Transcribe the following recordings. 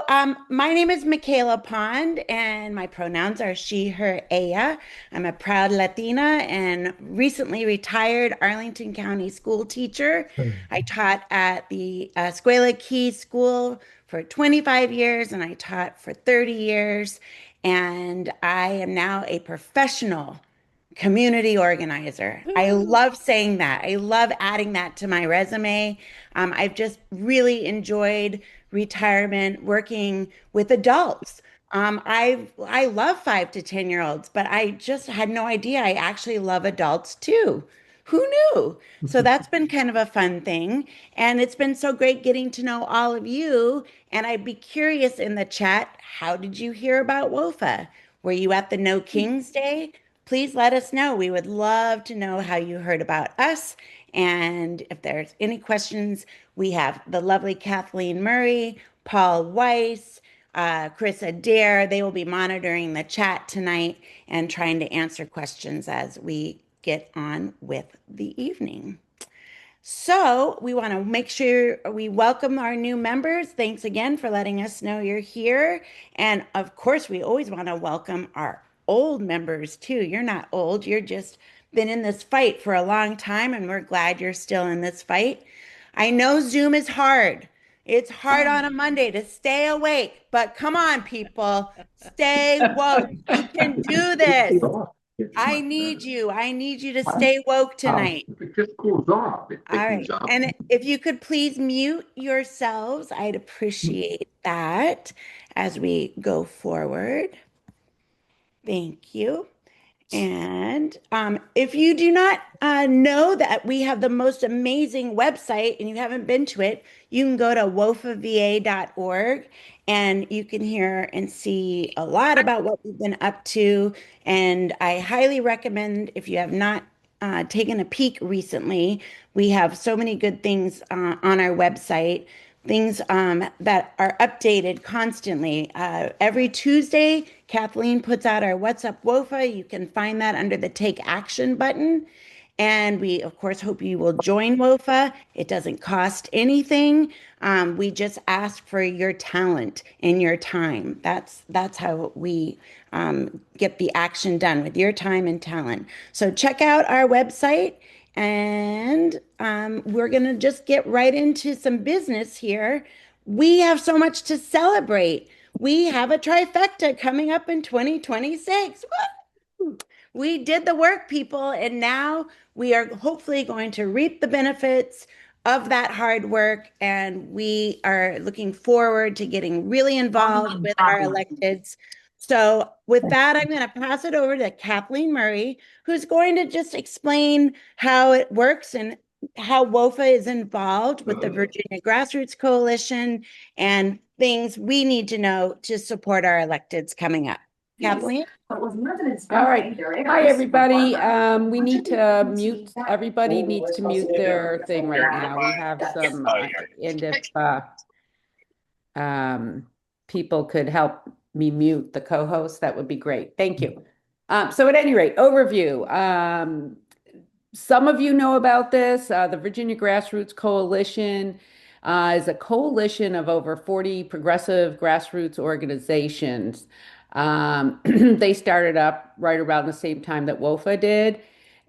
My name is Michaela Pond, and my pronouns are she, her, ella. I'm a proud Latina and recently retired Arlington County school teacher. I taught at the Escuela Key School for 25 years, and I taught for 30 years. And I am now a professional community organizer. I Woo. love saying that. I love adding that to my resume. I've just really enjoyed retirement working with adults. I love 5 to 10 year olds, but I just had no idea I actually love adults too. Who knew? So that's been kind of a fun thing. And it's been so great getting to know all of you. And I'd be curious in the chat, how did you hear about WOFA? Were you at the No Kings Day? Please let us know. We would love to know how you heard about us. And if there's any questions, we have the lovely Kathleen Murray, Paul Weiss, Chris Adair. They will be monitoring the chat tonight and trying to answer questions as we get on with the evening. So we want to make sure we welcome our new members. Thanks again for letting us know you're here. And of course, we always want to welcome our old members too. You're not old, you're just been in this fight for a long time, and we're glad you're still in this fight. I know Zoom is hard. It's hard on a Monday to stay awake, but come on, people, stay woke. You can do this. I need you. I need you to stay woke tonight. If it just cools off, it All thickens right. up. And if you could please mute yourselves, I'd appreciate that as we go forward. Thank you. And if you do not know that we have the most amazing website and you haven't been to it, you can go to wofava.org and you can hear and see a lot about what we've been up to. And I highly recommend if you have not taken a peek recently, we have so many good things on our website, things that are updated constantly. Every Tuesday, Kathleen puts out our What's Up WOFA. You can find that under the Take Action button. And we, of course, hope you will join WOFA. It doesn't cost anything. We just ask for your talent and your time. That's how we get the action done with your time and talent. So check out our website, and we're going to just get right into some business here. We have so much to celebrate. We have a trifecta coming up in 2026. Woo! We did the work, people, and now we are hopefully going to reap the benefits of that hard work. And we are looking forward to getting really involved with our electeds. So, with that, I'm going to pass it over to Kathleen Murray, who's going to just explain how it works and how WOFA is involved with the Virginia Grassroots Coalition and things we need to know to support our electeds coming up. Kathleen? All right. Hi, everybody. We need to mute, everybody needs to mute their thing right now. We have some, and if um, people could help me mute the co-host, that would be great. Thank you. So at any rate, overview. Some of you know about this. The Virginia Grassroots Coalition is a coalition of over 40 progressive grassroots organizations. They started up right around the same time that WOFA did.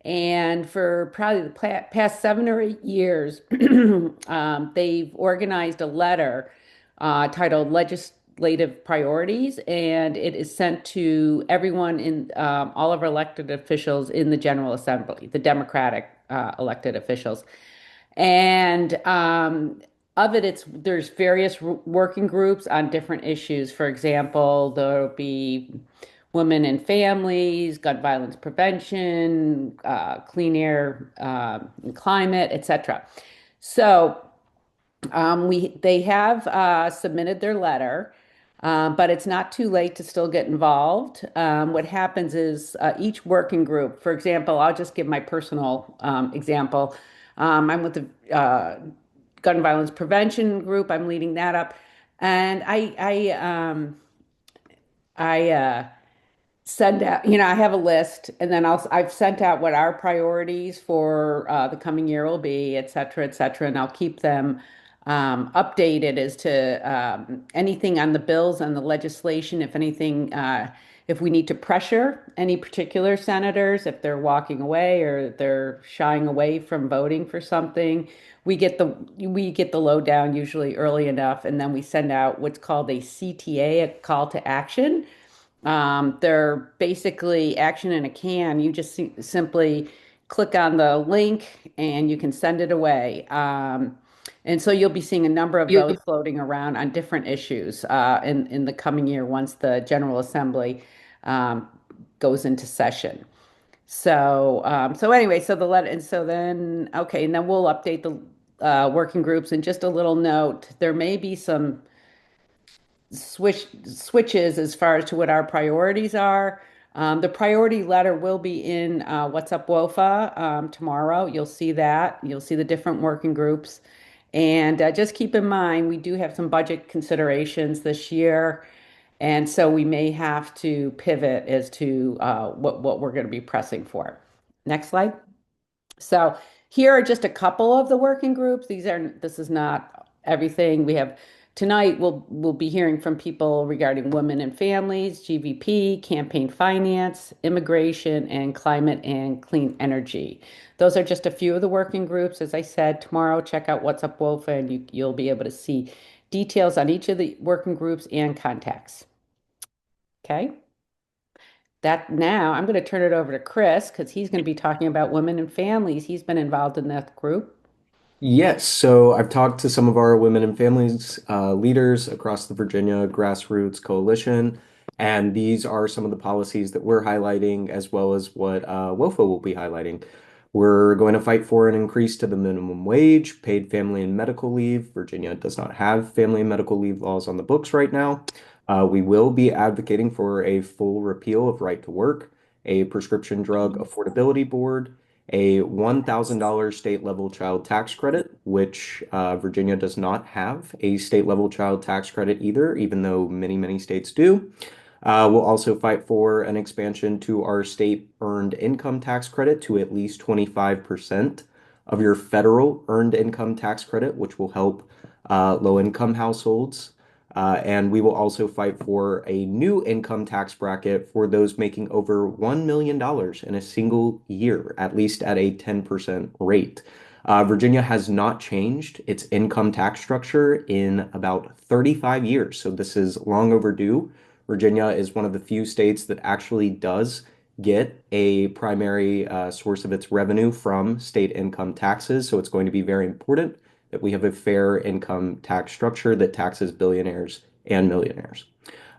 And for probably the past 7 or 8 years, they've organized a letter titled Legislative Priorities, and it is sent to everyone in all of our elected officials in the General Assembly, the Democratic elected officials. And of it, there's various working groups on different issues. For example, there'll be women and families, gun violence prevention, clean air and climate, etc. So they have submitted their letter, but it's not too late to still get involved. What happens is each working group, for example, I'll just give my personal example. I'm with the gun violence prevention group. I'm leading that up, and I send out, I have a list, and then I've sent out what our priorities for the coming year will be, et cetera, and I'll keep them updated as to anything on the bills and the legislation, if anything, if we need to pressure any particular senators, if they're walking away or they're shying away from voting for something, we get the lowdown usually early enough, and then we send out what's called a CTA, a call to action. They're basically action in a can. You just simply click on the link and you can send it away. And so you'll be seeing a number of those floating around on different issues in the coming year once the General Assembly um, goes into session. So anyway, so the let and so then okay, and then we'll update the working groups. And just a little note, there may be some switches as far as to what our priorities are. The priority letter will be in What's Up WOFA tomorrow. You'll see that. You'll see the different working groups. And just keep in mind, we do have some budget considerations this year. And so we may have to pivot as to what we're going to be pressing for. Next slide. So here are just a couple of the working groups. This is not everything. We have tonight we'll be hearing from people regarding women and families, GVP, campaign finance, immigration, and climate and clean energy. Those are just a few of the working groups. As I said, tomorrow check out What's Up WOFA and you'll be able to see details on each of the working groups and contacts. Okay? That now I'm going to turn it over to Chris because he's going to be talking about women and families. He's been involved in that group. Yes, so I've talked to some of our women and families leaders across the Virginia Grassroots Coalition, and these are some of the policies that we're highlighting, as well as what WOFA will be highlighting. We're going to fight for an increase to the minimum wage, paid family and medical leave. Virginia does not have family and medical leave laws on the books right now. We will be advocating for a full repeal of right to work, a prescription drug affordability board, a $1,000 state level child tax credit, which Virginia does not have a state level child tax credit either, even though many states do. We'll also fight for an expansion to our state earned income tax credit to at least 25% of your federal earned income tax credit, which will help low income households. And we will also fight for a new income tax bracket for those making over $1 million in a single year, at least at a 10% rate. Virginia has not changed its income tax structure in about 35 years, so this is long overdue. Virginia is one of the few states that actually does get a primary source of its revenue from state income taxes, so it's going to be very important that we have a fair income tax structure that taxes billionaires and millionaires.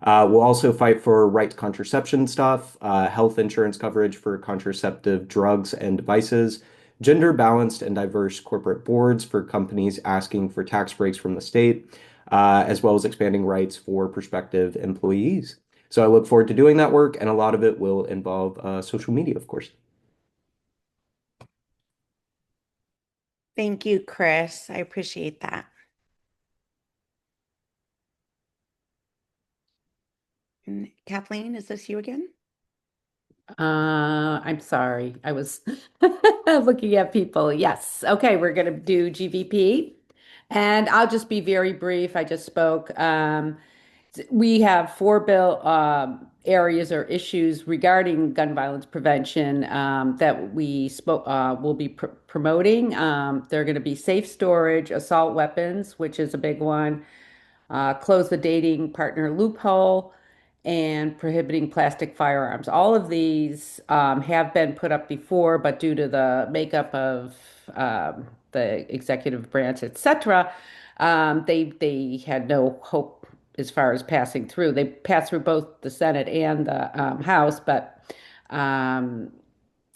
We'll also fight for right to contraception stuff, health insurance coverage for contraceptive drugs and devices, gender balanced and diverse corporate boards for companies asking for tax breaks from the state, as well as expanding rights for prospective employees. So I look forward to doing that work, and a lot of it will involve social media, of course. Thank you, Chris. I appreciate that. And Kathleen, is this you again? I'm sorry. I was looking at people. Yes. Okay, we're going to do GVP. And I'll just be very brief. I just spoke. We have four bill areas or issues regarding gun violence prevention that we spoke will be promoting. They're going to be safe storage, assault weapons, which is a big one, close the dating partner loophole, and prohibiting plastic firearms. All of these have been put up before, but due to the makeup of the executive branch, etc., they had no hope as far as passing through. They passed through both the Senate and the House, but um,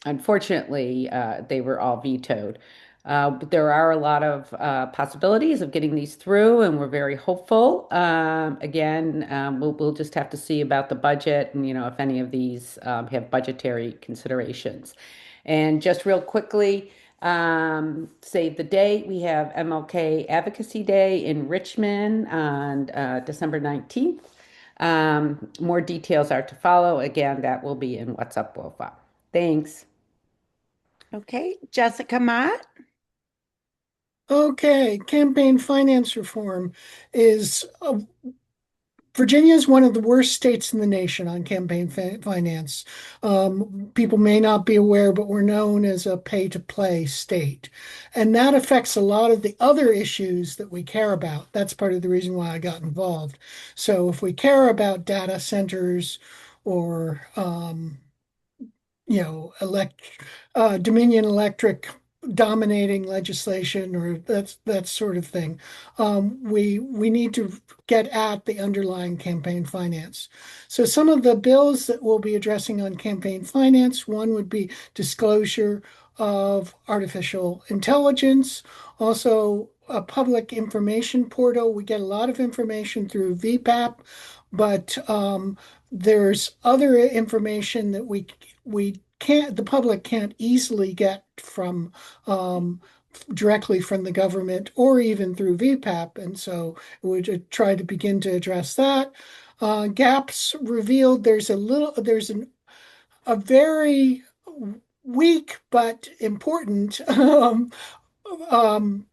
unfortunately, they were all vetoed. But there are a lot of possibilities of getting these through, and we're very hopeful. Again, we'll just have to see about the budget and, if any of these have budgetary considerations. And just real quickly, save the date. We have MLK Advocacy Day in Richmond on December 19th. More details are to follow. Again, that will be in What's Up, WOFA. Thanks. Okay, Jessica Mott. Okay, campaign finance reform is Virginia is one of the worst states in the nation on campaign finance. People may not be aware, but we're known as a pay-to-play state. And that affects a lot of the other issues that we care about. That's part of the reason why I got involved. So if we care about data centers or Dominion Electric dominating legislation or that sort of thing. We need to get at the underlying campaign finance. So some of the bills that we'll be addressing on campaign finance, one would be disclosure of artificial intelligence, also a public information portal. We get a lot of information through VPAP, but there's other information that we can't the public can't easily get from directly from the government or even through VPAP, and so we would try to begin to address that. Gaps revealed. A very weak but important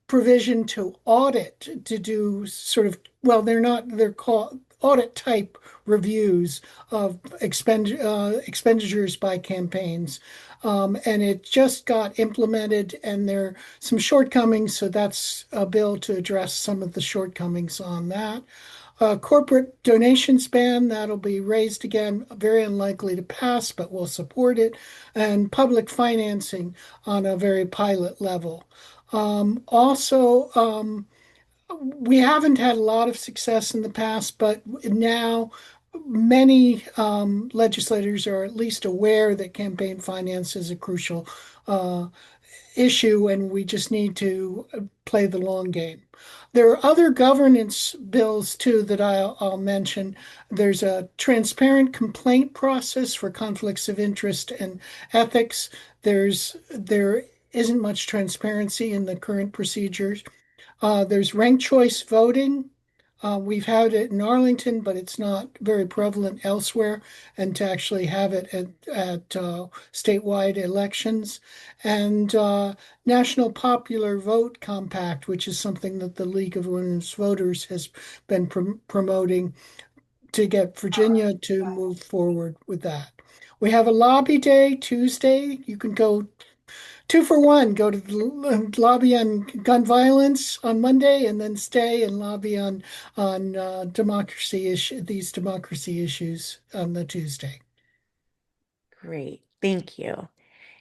provision to audit, to do sort of, well, they're called audit type reviews of expenditures by campaigns. And it just got implemented, and there are some shortcomings. So that's a bill to address some of the shortcomings on that. Corporate donations ban, that'll be raised again, very unlikely to pass, but we'll support it. And public financing on a very pilot level. Also, we haven't had a lot of success in the past, but now many legislators are at least aware that campaign finance is a crucial uh, issue, and we just need to play the long game. There are other governance bills too that I'll mention. There's a transparent complaint process for conflicts of interest and ethics. There isn't much transparency in the current procedures. There's ranked choice voting. We've had it in Arlington, but it's not very prevalent elsewhere. And to actually have it at statewide elections, and National Popular Vote Compact, which is something that the League of Women's Voters has been promoting to get Virginia to move forward with that. We have a lobby day Tuesday. You can go 2 for 1. Go to the lobby on gun violence on Monday, and then stay and lobby on these democracy issues on the Tuesday. Great. Thank you.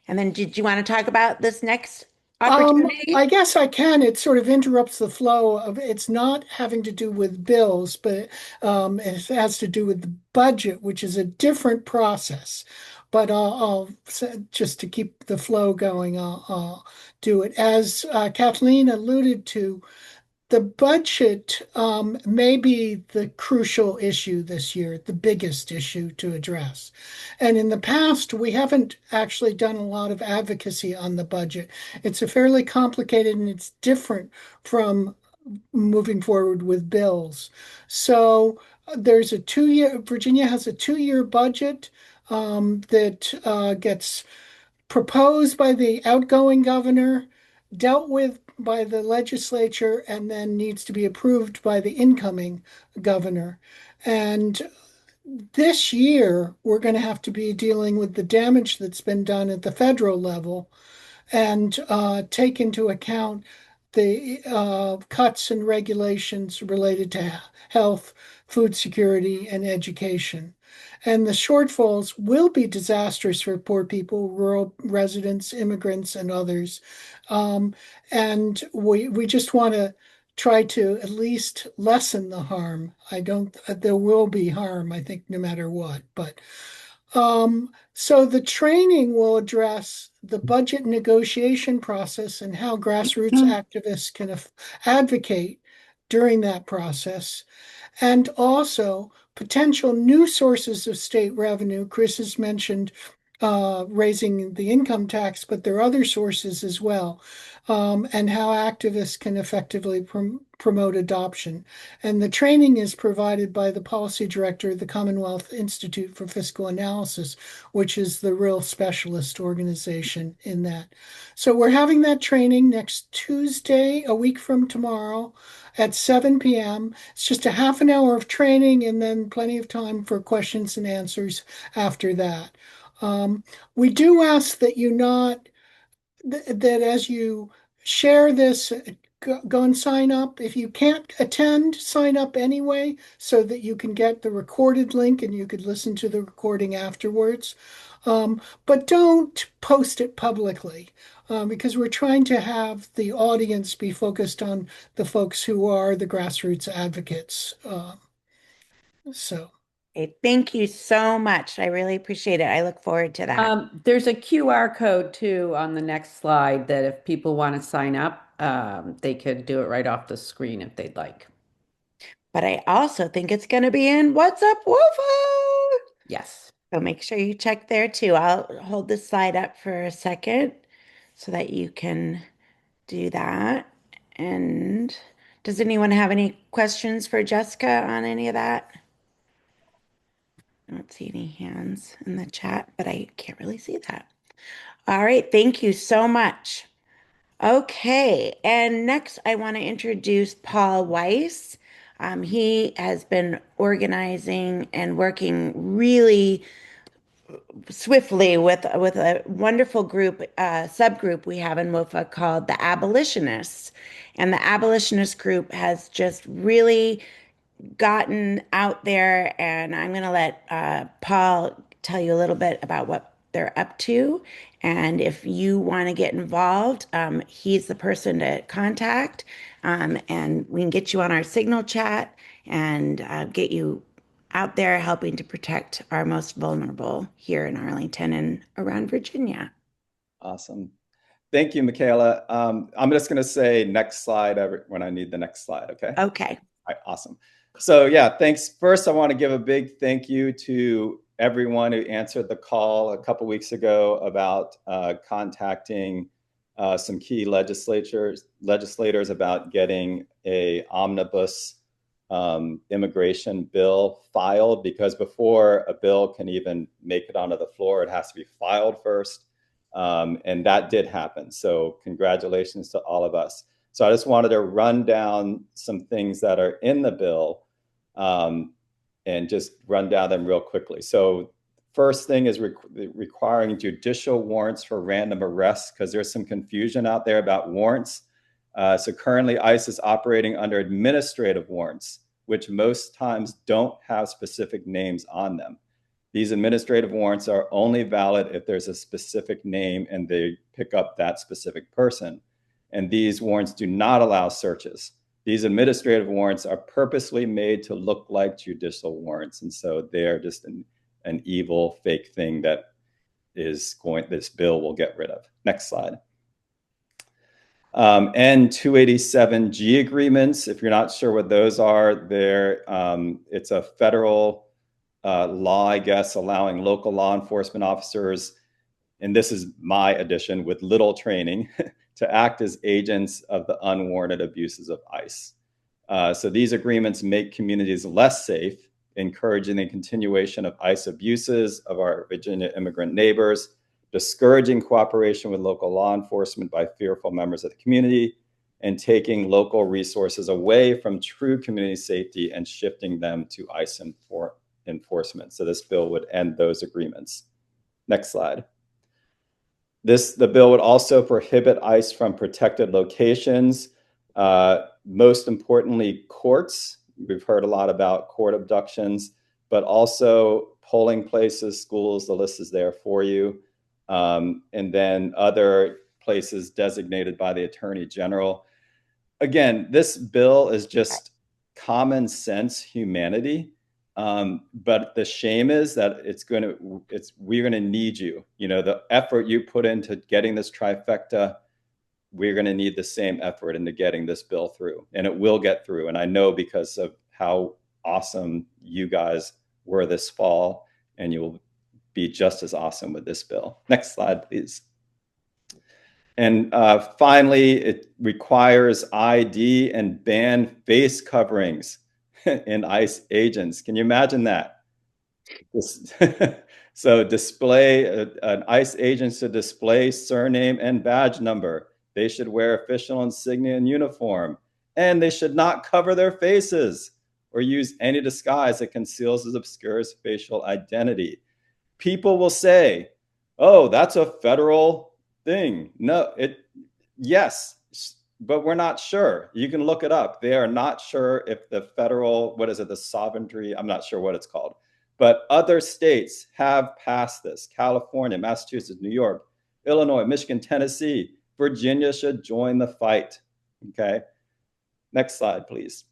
And then did you want to talk about this next opportunity? I guess I can. It sort of interrupts the flow of it's not having to do with bills, but it has to do with the budget, which is a different process. But just to keep the flow going, I'll do it. As Kathleen alluded to, the budget may be the crucial issue this year, the biggest issue to address. And in the past, we haven't actually done a lot of advocacy on the budget. It's a fairly complicated, and it's different from moving forward with bills. So Virginia has a 2-year budget that gets proposed by the outgoing governor, dealt with by the legislature, and then needs to be approved by the incoming governor. And this year, we're going to have to be dealing with the damage that's been done at the federal level, and take into account the cuts and regulations related to health, food security, and education. And the shortfalls will be disastrous for poor people, rural residents, immigrants, and others. And we just want to try to at least lessen the harm. I don't, there will be harm, I think, no matter what. But so the training will address the budget negotiation process and how grassroots activists can advocate during that process, and also potential new sources of state revenue. Chris has mentioned raising the income tax, but there are other sources as well, and how activists can effectively promote adoption. And the training is provided by the policy director of the Commonwealth Institute for Fiscal Analysis, which is the real specialist organization in that. So we're having that training next Tuesday, a week from tomorrow at 7 p.m. It's just a half an hour of training and then plenty of time for questions and answers after that. We do ask that you not that as you share this, go and sign up. If you can't attend, sign up anyway so that you can get the recorded link and you could listen to the recording afterwards. But don't post it publicly because we're trying to have the audience be focused on the folks who are the grassroots advocates. So. Okay, thank you so much. I really appreciate it. I look forward to that. There's a QR code too on the next slide that if people want to sign up, they could do it right off the screen if they'd like. But I also think it's going to be in What's Up, Wolfo? Yes. So make sure you check there too. I'll hold this slide up for a second so that you can do that. And does anyone have any questions for Jessica on any of that? I don't see any hands in the chat, but I can't really see that. All right, thank you so much. Okay, and next I want to introduce Paul Weiss. He has been organizing and working really swiftly with a wonderful group, subgroup we have in MOFA called the Abolitionists. And the Abolitionist group has just really gotten out there, and I'm going to let Paul tell you a little bit about what they're up to. And if you want to get involved, he's the person to contact, and we can get you on our Signal chat and get you out there helping to protect our most vulnerable here in Arlington and around Virginia. Awesome. Thank you, Michaela. I'm just going to say next slide when I need the next slide, okay? Okay. All right, awesome. So yeah, thanks. First, I want to give a big thank you to everyone who answered the call a couple weeks ago about contacting some key legislators about getting a omnibus immigration bill filed, because before a bill can even make it onto the floor, it has to be filed first. And that did happen. So congratulations to all of us. So I just wanted to run down some things that are in the bill and just run down them real quickly. So first thing is requiring judicial warrants for random arrests, because there's some confusion out there about warrants. So currently ICE is operating under administrative warrants, which most times don't have specific names on them. These administrative warrants are only valid if there's a specific name and they pick up that specific person. And these warrants do not allow searches. These administrative warrants are purposely made to look like judicial warrants. And so they are just an evil fake thing that this bill will get rid of. Next slide. And 287G agreements, if you're not sure what those are, it's a federal law, I guess, allowing local law enforcement officers, and this is my addition, with little training, to act as agents of the unwarranted abuses of ICE. So these agreements make communities less safe, encouraging the continuation of ICE abuses of our Virginia immigrant neighbors, discouraging cooperation with local law enforcement by fearful members of the community, and taking local resources away from true community safety and shifting them to ICE enforcement. So this bill would end those agreements. Next slide. The bill would also prohibit ICE from protected locations, most importantly, courts. We've heard a lot about court abductions, but also polling places, schools, the list is there for you. And then other places designated by the Attorney General. Again, this bill is just common sense humanity. But the shame is that we're going to need you. You know, the effort you put into getting this trifecta, we're going to need the same effort into getting this bill through, and it will get through. And I know because of how awesome you guys were this fall, and you'll be just as awesome with this bill. Next slide, please. And finally, it requires ID and ban face coverings in ICE agents. Can you imagine that? So display an ICE agent to display surname and badge number. They should wear official insignia and uniform, and they should not cover their faces or use any disguise that conceals or obscures facial identity. People will say, "Oh, that's a federal thing." No, yes, but we're not sure. You can look it up. They are not sure if the federal, what is it, the sovereignty, I'm not sure what it's called. But other states have passed this. California, Massachusetts, New York, Illinois, Michigan, Tennessee. Virginia should join the fight. Okay. Next slide, please.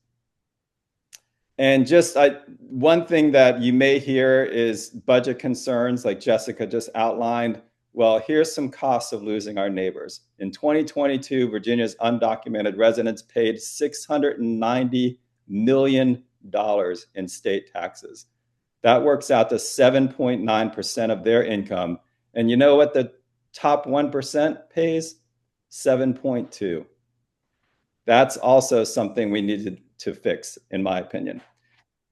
And just one thing that you may hear is budget concerns, like Jessica just outlined. Well, here's some costs of losing our neighbors. In 2022, Virginia's undocumented residents paid $690 million in state taxes. That works out to 7.9% of their income. And you know what the top 1% pays? 7.2. That's also something we needed to fix, in my opinion.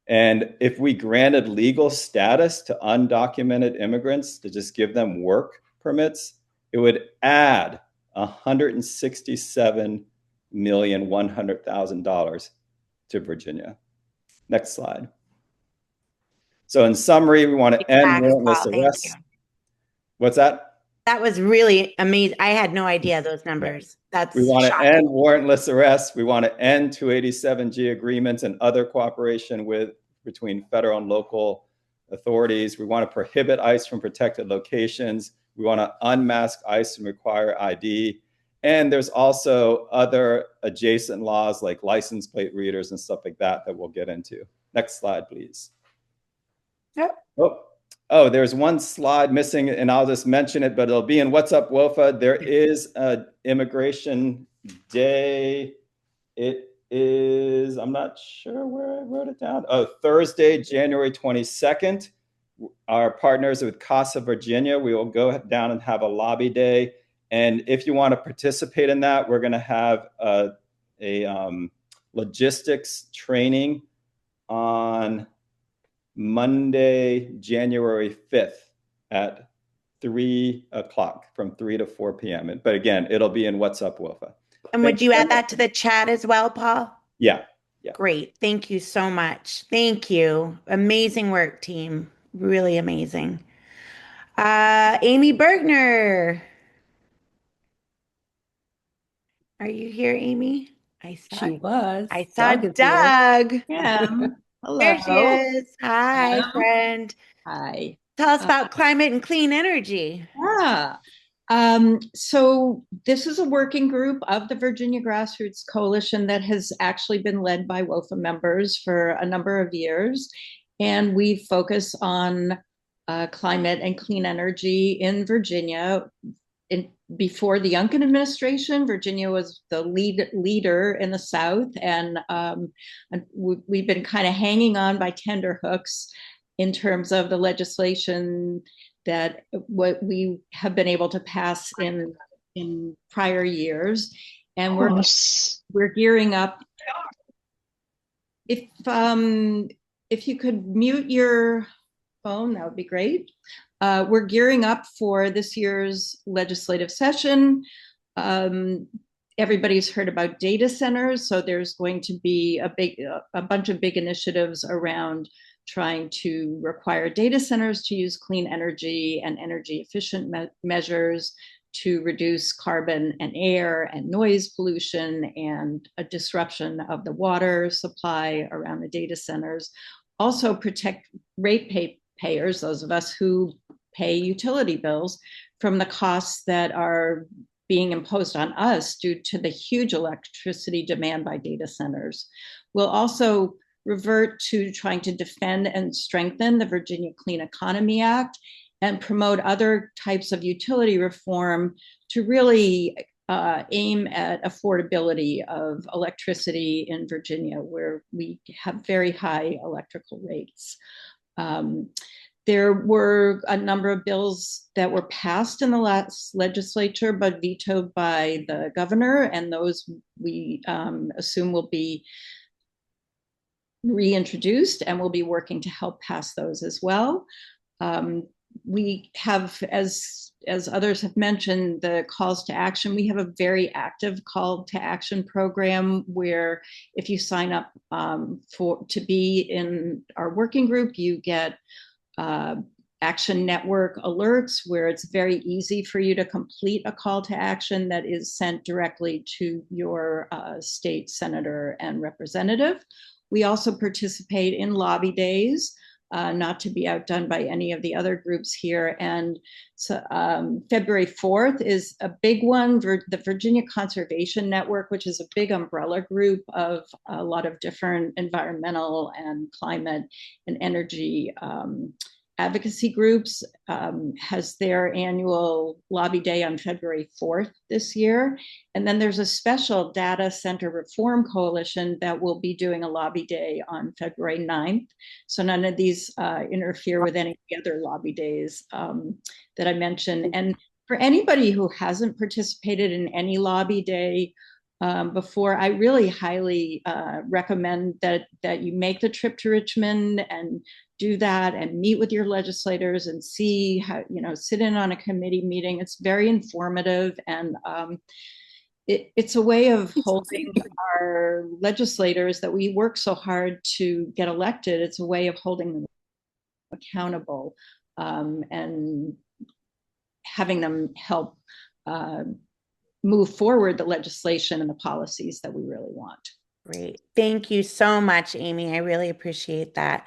And if we granted legal status to undocumented immigrants to just give them work permits, it would add $167,100,000 to Virginia. Next slide. So in summary, we want to end warrantless arrests. What's that? That was really amazing. I had no idea those numbers. That's We want shocking. to end warrantless arrests. We want to end 287G agreements and other cooperation between federal and local authorities. We want to prohibit ICE from protected locations. We want to unmask ICE and require ID. And there's also other adjacent laws like license plate readers and stuff like that that we'll get into. Next slide, please. Yep. Oh, there's one slide missing, and I'll just mention it, but it'll be in What's Up, WOFA. There is an Immigration Day. It is, I'm not sure where I wrote it down. Oh, Thursday, January 22nd. Our partners with CASA Virginia, we will go down and have a lobby day. And if you want to participate in that, we're going to have a logistics training on Monday, January 5th at 3 o'clock, from 3 to 4 p.m. But again, it'll be in What's Up, WOFA. And would you add that to the chat as well, Paul? Yeah. Great. Thank you so much. Thank you. Amazing work, team. Really amazing. Amy Bergner. Are you here, Amy? She was. I saw Doug is Doug. Yeah. Hello. There she is. Hi, Hello. friend. Hi. Tell us about climate and clean energy. Yeah. So this is a working group of the Virginia Grassroots Coalition that has actually been led by WOFA members for a number of years. And we focus on climate and clean energy in Virginia. Before the Youngkin administration, Virginia was the leader in the South, and we've been kind of hanging on by tender hooks in terms of the legislation that what we have been able to pass in prior years, and we're gearing up. If you could mute your phone, that would be great. We're gearing up for this year's legislative session. Everybody's heard about data centers, so there's going to be a bunch of big initiatives around trying to require data centers to use clean energy and energy efficient measures to reduce carbon and air and noise pollution and a disruption of the water supply around the data centers. Also protect ratepayers, those of us who pay utility bills, from the costs that are being imposed on us due to the huge electricity demand by data centers. We'll also revert to trying to defend and strengthen the Virginia Clean Economy Act and promote other types of utility reform to really aim at affordability of electricity in Virginia, where we have very high electrical rates. There were a number of bills that were passed in the last legislature, but vetoed by the governor, and those we assume will be reintroduced, and we'll be working to help pass those as well. We have, as others have mentioned, the calls to action. We have a very active call to action program where if you sign up to be in our working group, you get Action Network alerts where it's very easy for you to complete a call to action that is sent directly to your state senator and representative. We also participate in lobby days, not to be outdone by any of the other groups here. And so February 4th is a big one. The Virginia Conservation Network, which is a big umbrella group of a lot of different environmental and climate and energy advocacy groups, has their annual lobby day on February 4th this year. And then there's a special data center reform coalition that will be doing a lobby day on February 9th. So none of these interfere with any other lobby days that I mentioned. And for anybody who hasn't participated in any lobby day before, I really highly recommend that you make the trip to Richmond and do that and meet with your legislators and see how, sit in on a committee meeting. It's very informative, and it's a way of holding our legislators that we work so hard to get elected. It's a way of holding them accountable and having them help move forward the legislation and the policies that we really want. Great. Thank you so much, Amy. I really appreciate that.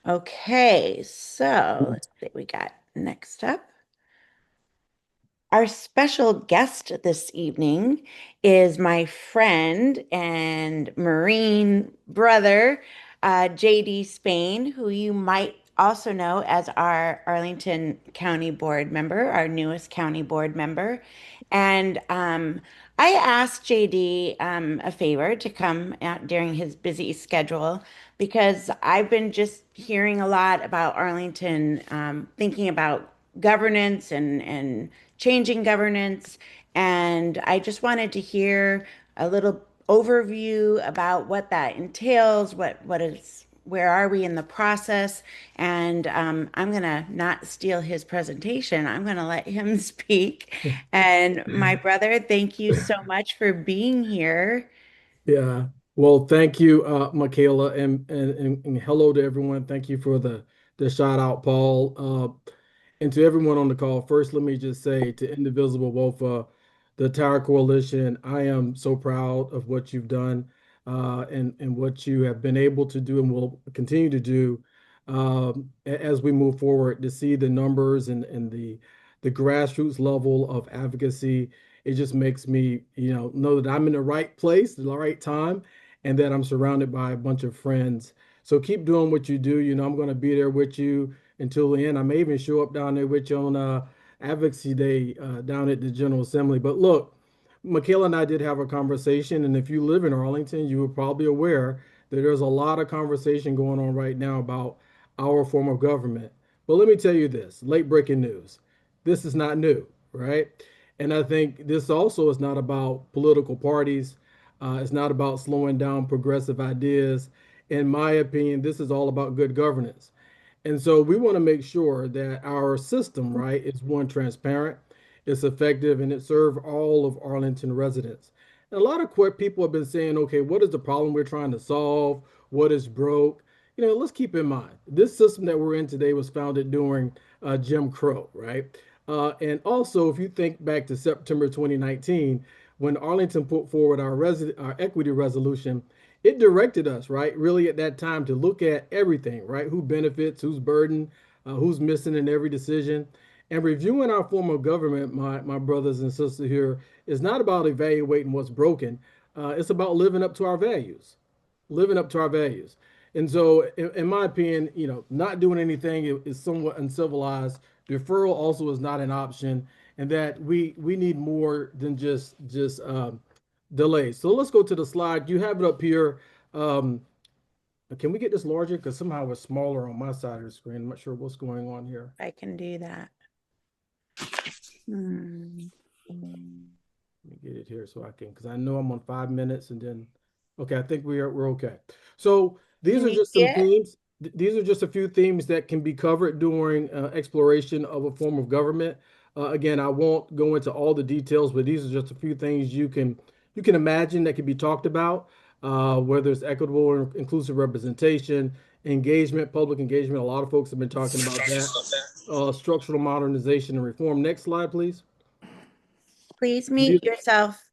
Okay, so let's see what we got next up. Our special guest this evening is my friend and Marine brother, JD Spain, who you might also know as our Arlington County Board member, our newest county board member. And I asked JD a favor to come out during his busy schedule because I've been just hearing a lot about Arlington, thinking about governance and changing governance. And I just wanted to hear a little overview about what that entails, where are we in the process? And I'm gonna not steal his presentation. I'm gonna let him speak. And my brother, thank you so much for being here. Yeah. Well, thank you, Michaela, and hello to everyone. Thank you for the shout out, Paul. And to everyone on the call, first, let me just say to Indivisible WOFA, the entire coalition, I am so proud of what you've done and what you have been able to do and will continue to do as we move forward to see the numbers and the grassroots level of advocacy. It just makes me, know that I'm in the right place, at the right time, and that I'm surrounded by a bunch of friends. So keep doing what you do. I'm going to be there with you until the end. I may even show up down there with you on Advocacy Day down at the General Assembly. But look, Michaela and I did have a conversation, and if you live in Arlington, you were probably aware that there's a lot of conversation going on right now about our form of government. But let me tell you this, late breaking news. This is not new, right? And I think this also is not about political parties. It's not about slowing down progressive ideas. In my opinion, this is all about good governance. And so we want to make sure that our system, right, is one transparent, it's effective, and it serves all of Arlington residents. And a lot of people have been saying, okay, what is the problem we're trying to solve? What is broke? Let's keep in mind this system that we're in today was founded during Jim Crow, right? And also, if you think back to September 2019, when Arlington put forward our equity resolution, it directed us, right, really at that time to look at everything, right? Who benefits, who's burdened, who's missing in every decision. And reviewing our form of government, my brothers and sisters here, is not about evaluating what's broken. It's about living up to our values, living up to our values. And so, in my opinion, not doing anything is somewhat uncivilized. Deferral also is not an option, and that we need more than just delay. So let's go to the slide. You have it up here. Can we get this larger? Because somehow it's smaller on my side of the screen. I'm not sure what's going on here. I can do that. Hmm. Let me get it here so I can, because I know I'm on 5 minutes and then, okay, I think we're okay. So these Can are you just see some it? themes. These are just a few themes that can be covered during exploration of a form of government. Again, I won't go into all the details, but these are just a few things you can imagine that can be talked about, whether it's equitable or inclusive representation, engagement, public engagement. A lot of folks have been talking about that. Structural modernization and reform. Next slide, please. Please And mute yourself.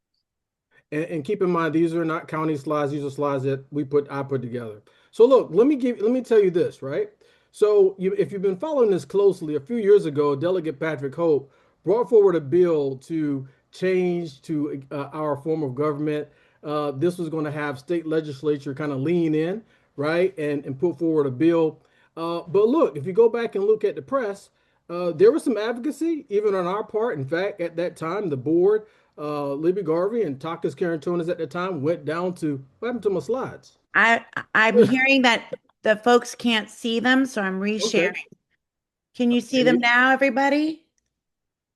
and keep in mind, these are not county slides. These are slides that I put together. So look, let me tell you this, right? So if you've been following this closely, a few years ago, Delegate Patrick Hope brought forward a bill to change to our form of government. This was going to have state legislature kind of lean in, right, and put forward a bill. But look, if you go back and look at the press, there was some advocacy, even on our part. In fact, at that time, the board, Libby Garvey and Takis Karantonis at the time went down to, what happened to my slides? I'm hearing that the folks can't see them, so I'm Okay. resharing. Can you see Can them you now, everybody?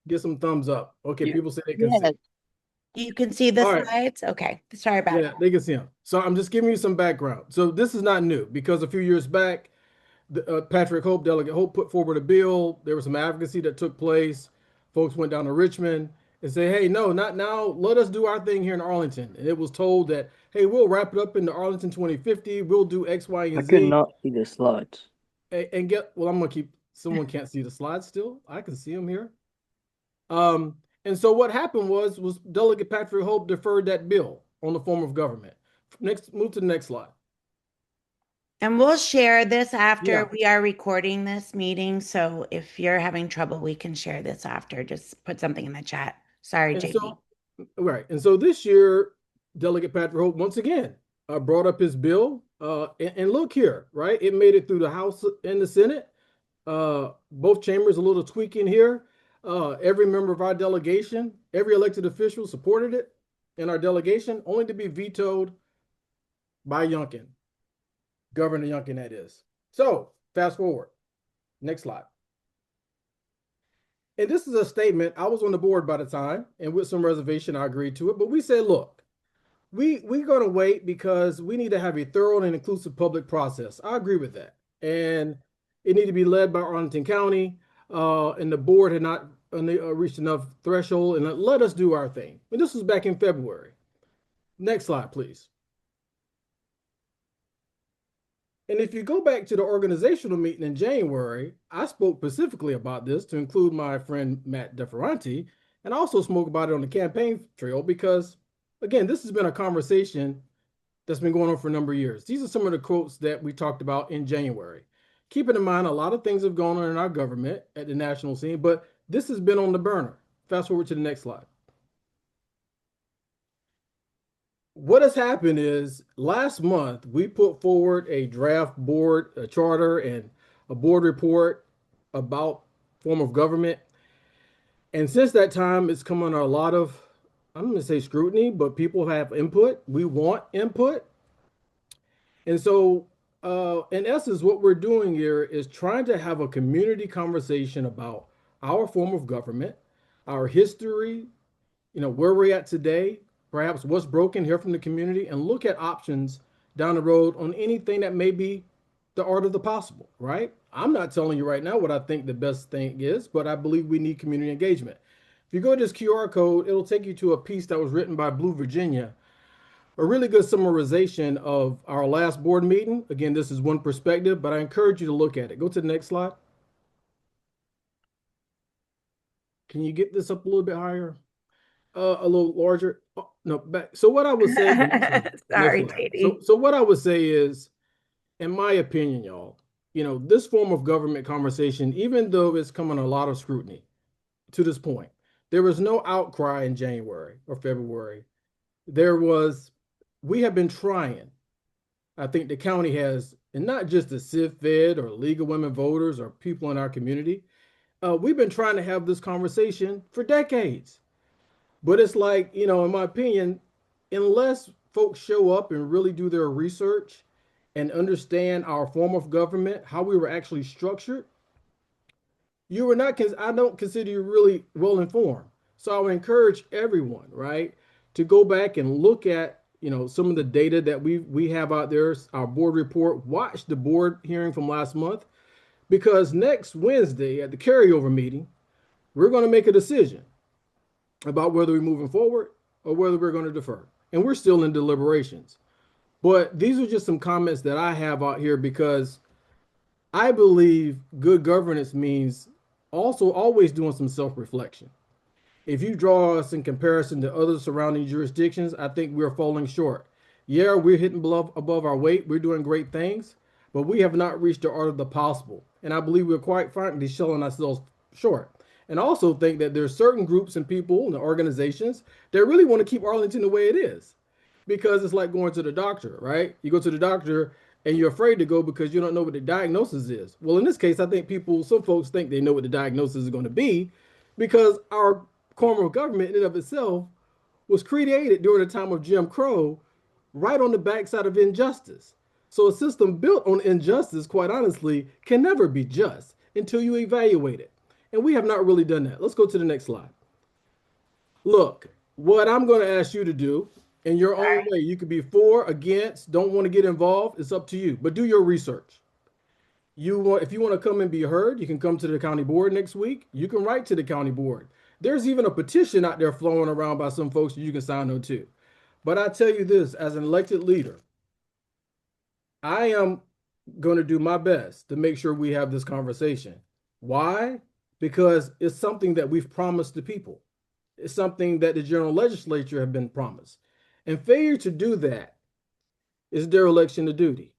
get some thumbs up? Okay, Yeah. people say they can see. Yes. You can see the All right. slides? Okay. Sorry about Yeah, they can see them. So I'm just giving you some background. So this is not new because a few years back, Patrick Hope, Delegate Hope, put forward a bill. There was some advocacy that took place. Folks went down to Richmond and say, "Hey, no, not now. Let us do our thing here in Arlington." And it was told that, "Hey, we'll wrap it up in the Arlington 2050. We'll do X, Y, I and could Z." not see the slides. And get well. I'm gonna keep. Someone can't see the slides still. I can see them here. Um, and so what happened was Delegate Patrick Hope deferred that bill on the form of government. Next, move to the next slide. And we'll share this after Yeah. we are recording this meeting. So if you're having trouble, we can share this after. Just put something in the chat. Sorry, And JP. so, right. And so this year, Delegate Patrick Hope once again brought up his bill. And look here, right? It made it through the House and the Senate. Both chambers, a little tweaking here. Every member of our delegation, every elected official supported it in our delegation, only to be vetoed by Youngkin, Governor Youngkin, that is. So fast forward. Next slide. And this is a statement. I was on the board by the time, and with some reservation, I agreed to it. But we said, look, we're going to wait because we need to have a thorough and inclusive public process. I agree with that, and it need to be led by Arlington County. And the board had not reached enough threshold, and let us do our thing. And this was back in February. Next slide, please. And if you go back to the organizational meeting in January, I spoke specifically about this to include my friend Matt DeFerranti, and I also spoke about it on the campaign trail because, again, this has been a conversation that's been going on for a number of years. These are some of the quotes that we talked about in January. Keeping in mind, a lot of things have gone on in our government at the national scene, but this has been on the burner. Fast forward to the next slide. What has happened is last month we put forward a draft board a charter and a board report about form of government. And since that time, it's come under a lot of, I'm going to say scrutiny, but people have input. We want input. And so, in essence, what we're doing here is trying to have a community conversation about our form of government, our history, where we're at today, perhaps what's broken, hear from the community, and look at options down the road on anything that may be the art of the possible, right? I'm not telling you right now what I think the best thing is, but I believe we need community engagement. If you go to this QR code, it'll take you to a piece that was written by Blue Virginia, a really good summarization of our last board meeting. Again, this is one perspective, but I encourage you to look at it. Go to the next slide. Can you get this up a little bit higher? A little larger. Oh, no, back. So what I would say, next slide. Next Sorry, slide. So, JD. so what I would say is, in my opinion, y'all, this form of government conversation, even though it's come under a lot of scrutiny to this point, there was no outcry in January or February. We have been trying. I think the county has, and not just the Civ Fed or League of Women Voters or people in our community. We've been trying to have this conversation for decades. But it's like, in my opinion, unless folks show up and really do their research and understand our form of government, how we were actually structured, you were not, I don't consider you really well informed. So I would encourage everyone, right, to go back and look at, some of the data that we have out there, our board report, watch the board hearing from last month, because next Wednesday at the carryover meeting, we're going to make a decision about whether we're moving forward or whether we're going to defer. And we're still in deliberations. But these are just some comments that I have out here because I believe good governance means also always doing some self reflection. If you draw us in comparison to other surrounding jurisdictions, I think we're falling short. Yeah, we're hitting above our weight. We're doing great things, but we have not reached the art of the possible. And I believe we're quite frankly selling ourselves short. And I also think that there's certain groups and people and organizations that really want to keep Arlington the way it is, because it's like going to the doctor, right? You go to the doctor and you're afraid to go because you don't know what the diagnosis is. Well, in this case, I think some folks think they know what the diagnosis is going to be because our form of government in and of itself was created during the time of Jim Crow, right on the backside of injustice. So a system built on injustice, quite honestly, can never be just until you evaluate it. And we have not really done that. Let's go to the next slide. Look, what I'm going to ask you to do in your own way, you could be for, against, don't want to get involved. It's up to you, but do your research. If you want to come and be heard, you can come to the county board next week. You can write to the county board. There's even a petition out there flowing around by some folks you can sign on to. But I tell you this, as an elected leader, I am going to do my best to make sure we have this conversation. Why? Because it's something that we've promised the people. It's something that the general legislature have been promised. And failure to do that is dereliction of duty.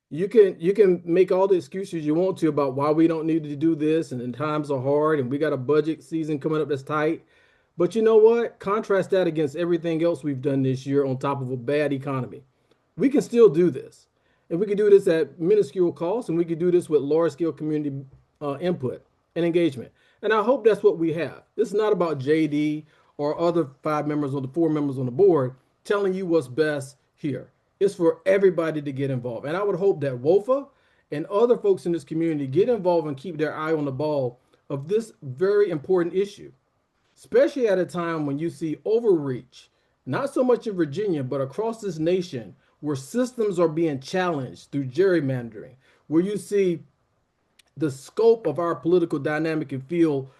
You can make all the excuses you want to about why we don't need to do this and times are hard and we got a budget season coming up that's tight. But you know what? Contrast that against everything else we've done this year on top of a bad economy. We can still do this. And we can do this at minuscule cost, and we can do this with large scale community input and engagement. And I hope that's what we have. This is not about JD or other 5 members or the 4 members on the board telling you what's best here. It's for everybody to get involved. And I would hope that WOFA and other folks in this community get involved and keep their eye on the ball of this very important issue, especially at a time when you see overreach, not so much in Virginia, but across this nation, where systems are being challenged through gerrymandering, where you see the scope of our political dynamic and feel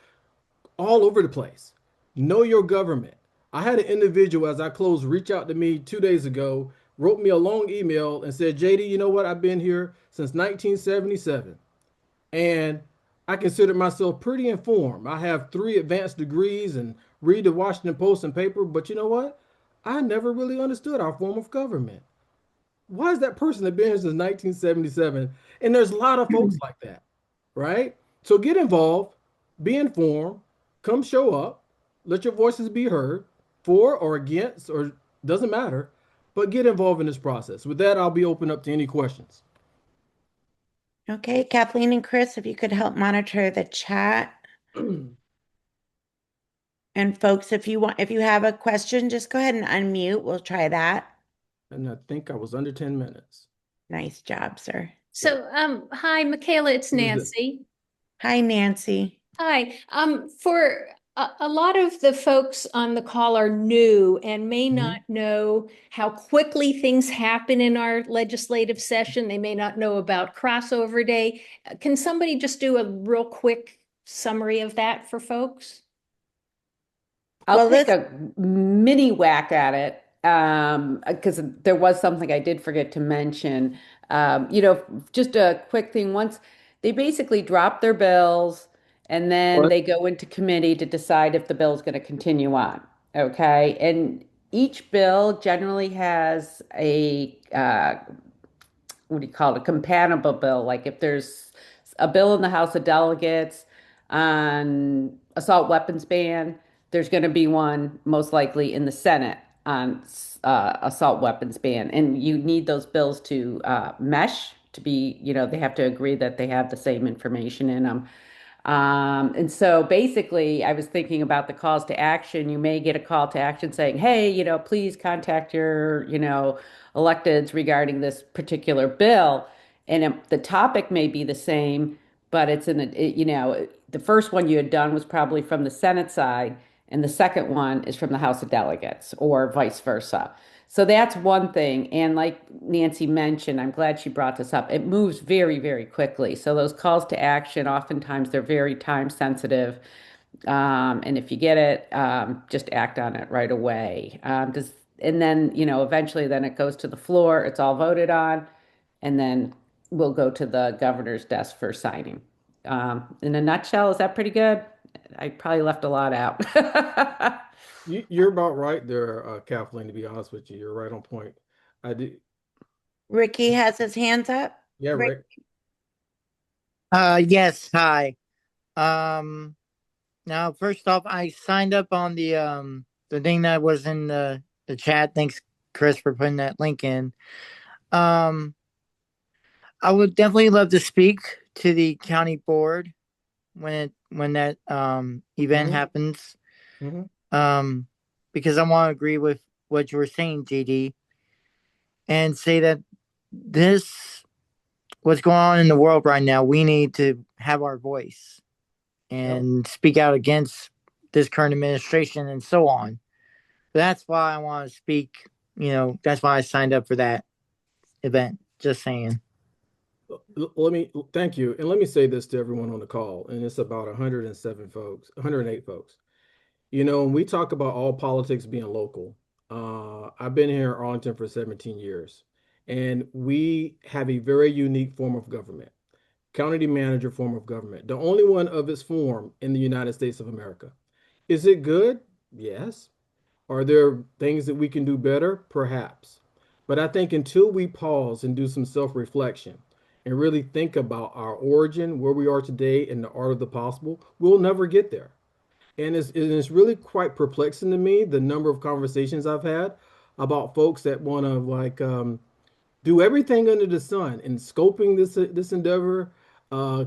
all over the place. Know your government. I had an individual, as I close, reach out to me 2 days ago, wrote me a long email and said, JD, you know what? I've been here since 1977. And I consider myself pretty informed. I have 3 advanced degrees and read the Washington Post and paper, but you know what? I never really understood our form of government. Why is that person that been here since 1977? And there's a lot of folks like that, right? So get involved, be informed, come show up, let your voices be heard, for or against, or doesn't matter, but get involved in this process. With that, I'll be open up to any questions. Okay, Kathleen and Chris, if you could help monitor the chat. And folks, if you have a question, just go ahead and unmute. We'll try that. And I think I was under 10 minutes. Nice job, sir. So, hi, Michaela, it's Who is it? Nancy. Hi, Nancy. Hi. For a lot of the folks on the call are new and may not know how quickly things happen in our legislative session. They may not know about crossover day. Can somebody just do a real quick summary of that for folks? I'll Well, take a mini whack at it because there was something I did forget to mention. Just a quick thing. Once they basically drop their bills and then they go into committee to decide if the bill is going to continue on. Okay. And each bill generally has a what do you call it? A compatible bill. Like if there's a bill in the House of Delegates on assault weapons ban, there's going to be one most likely in the Senate on assault weapons ban. And you need those bills to mesh to be, they have to agree that they have the same information in them. And so basically, I was thinking about the calls to action. You may get a call to action saying, hey, please contact your, electeds regarding this particular bill. And the topic may be the same, but it's the first one you had done was probably from the Senate side, and the second one is from the House of Delegates, or vice versa. So that's one thing. And like Nancy mentioned, I'm glad she brought this up. It moves very, very quickly. So those calls to action, oftentimes they're very time sensitive. And if you get it, just act on it right away. And then, eventually then it goes to the floor, it's all voted on, and then we'll go to the governor's desk for signing. In a nutshell, is that pretty good? I probably left a lot out. You're about right there, Kathleen, to be honest with you. You're right on point. I did. Ricky has his hands up. Yeah, Rick. Yes, hi. Um, Now first off, I signed up on the thing that was in the chat. Thanks, Chris, for putting that link in. Um, I would definitely love to speak to the county board when that event happens. Because I want to agree with what you were saying, JD, and say that this what's going on in the world right now, we need to have our voice and speak out against this current administration and so on. That's why I want to speak. That's why I signed up for that event. Just saying. Thank you. And let me say this to everyone on the call, and it's about 107 folks, 108 folks. When we talk about all politics being local, I've been here in Arlington for 17 years, and we have a very unique form of government, county manager form of government, the only one of its form in the United States of America. Is it good? Yes. Are there things that we can do better? Perhaps. But I think until we pause and do some self-reflection and really think about our origin, where we are today, and the art of the possible, we'll never get there. And it's really quite perplexing to me the number of conversations I've had about folks that want to do everything under the sun and scoping this endeavor,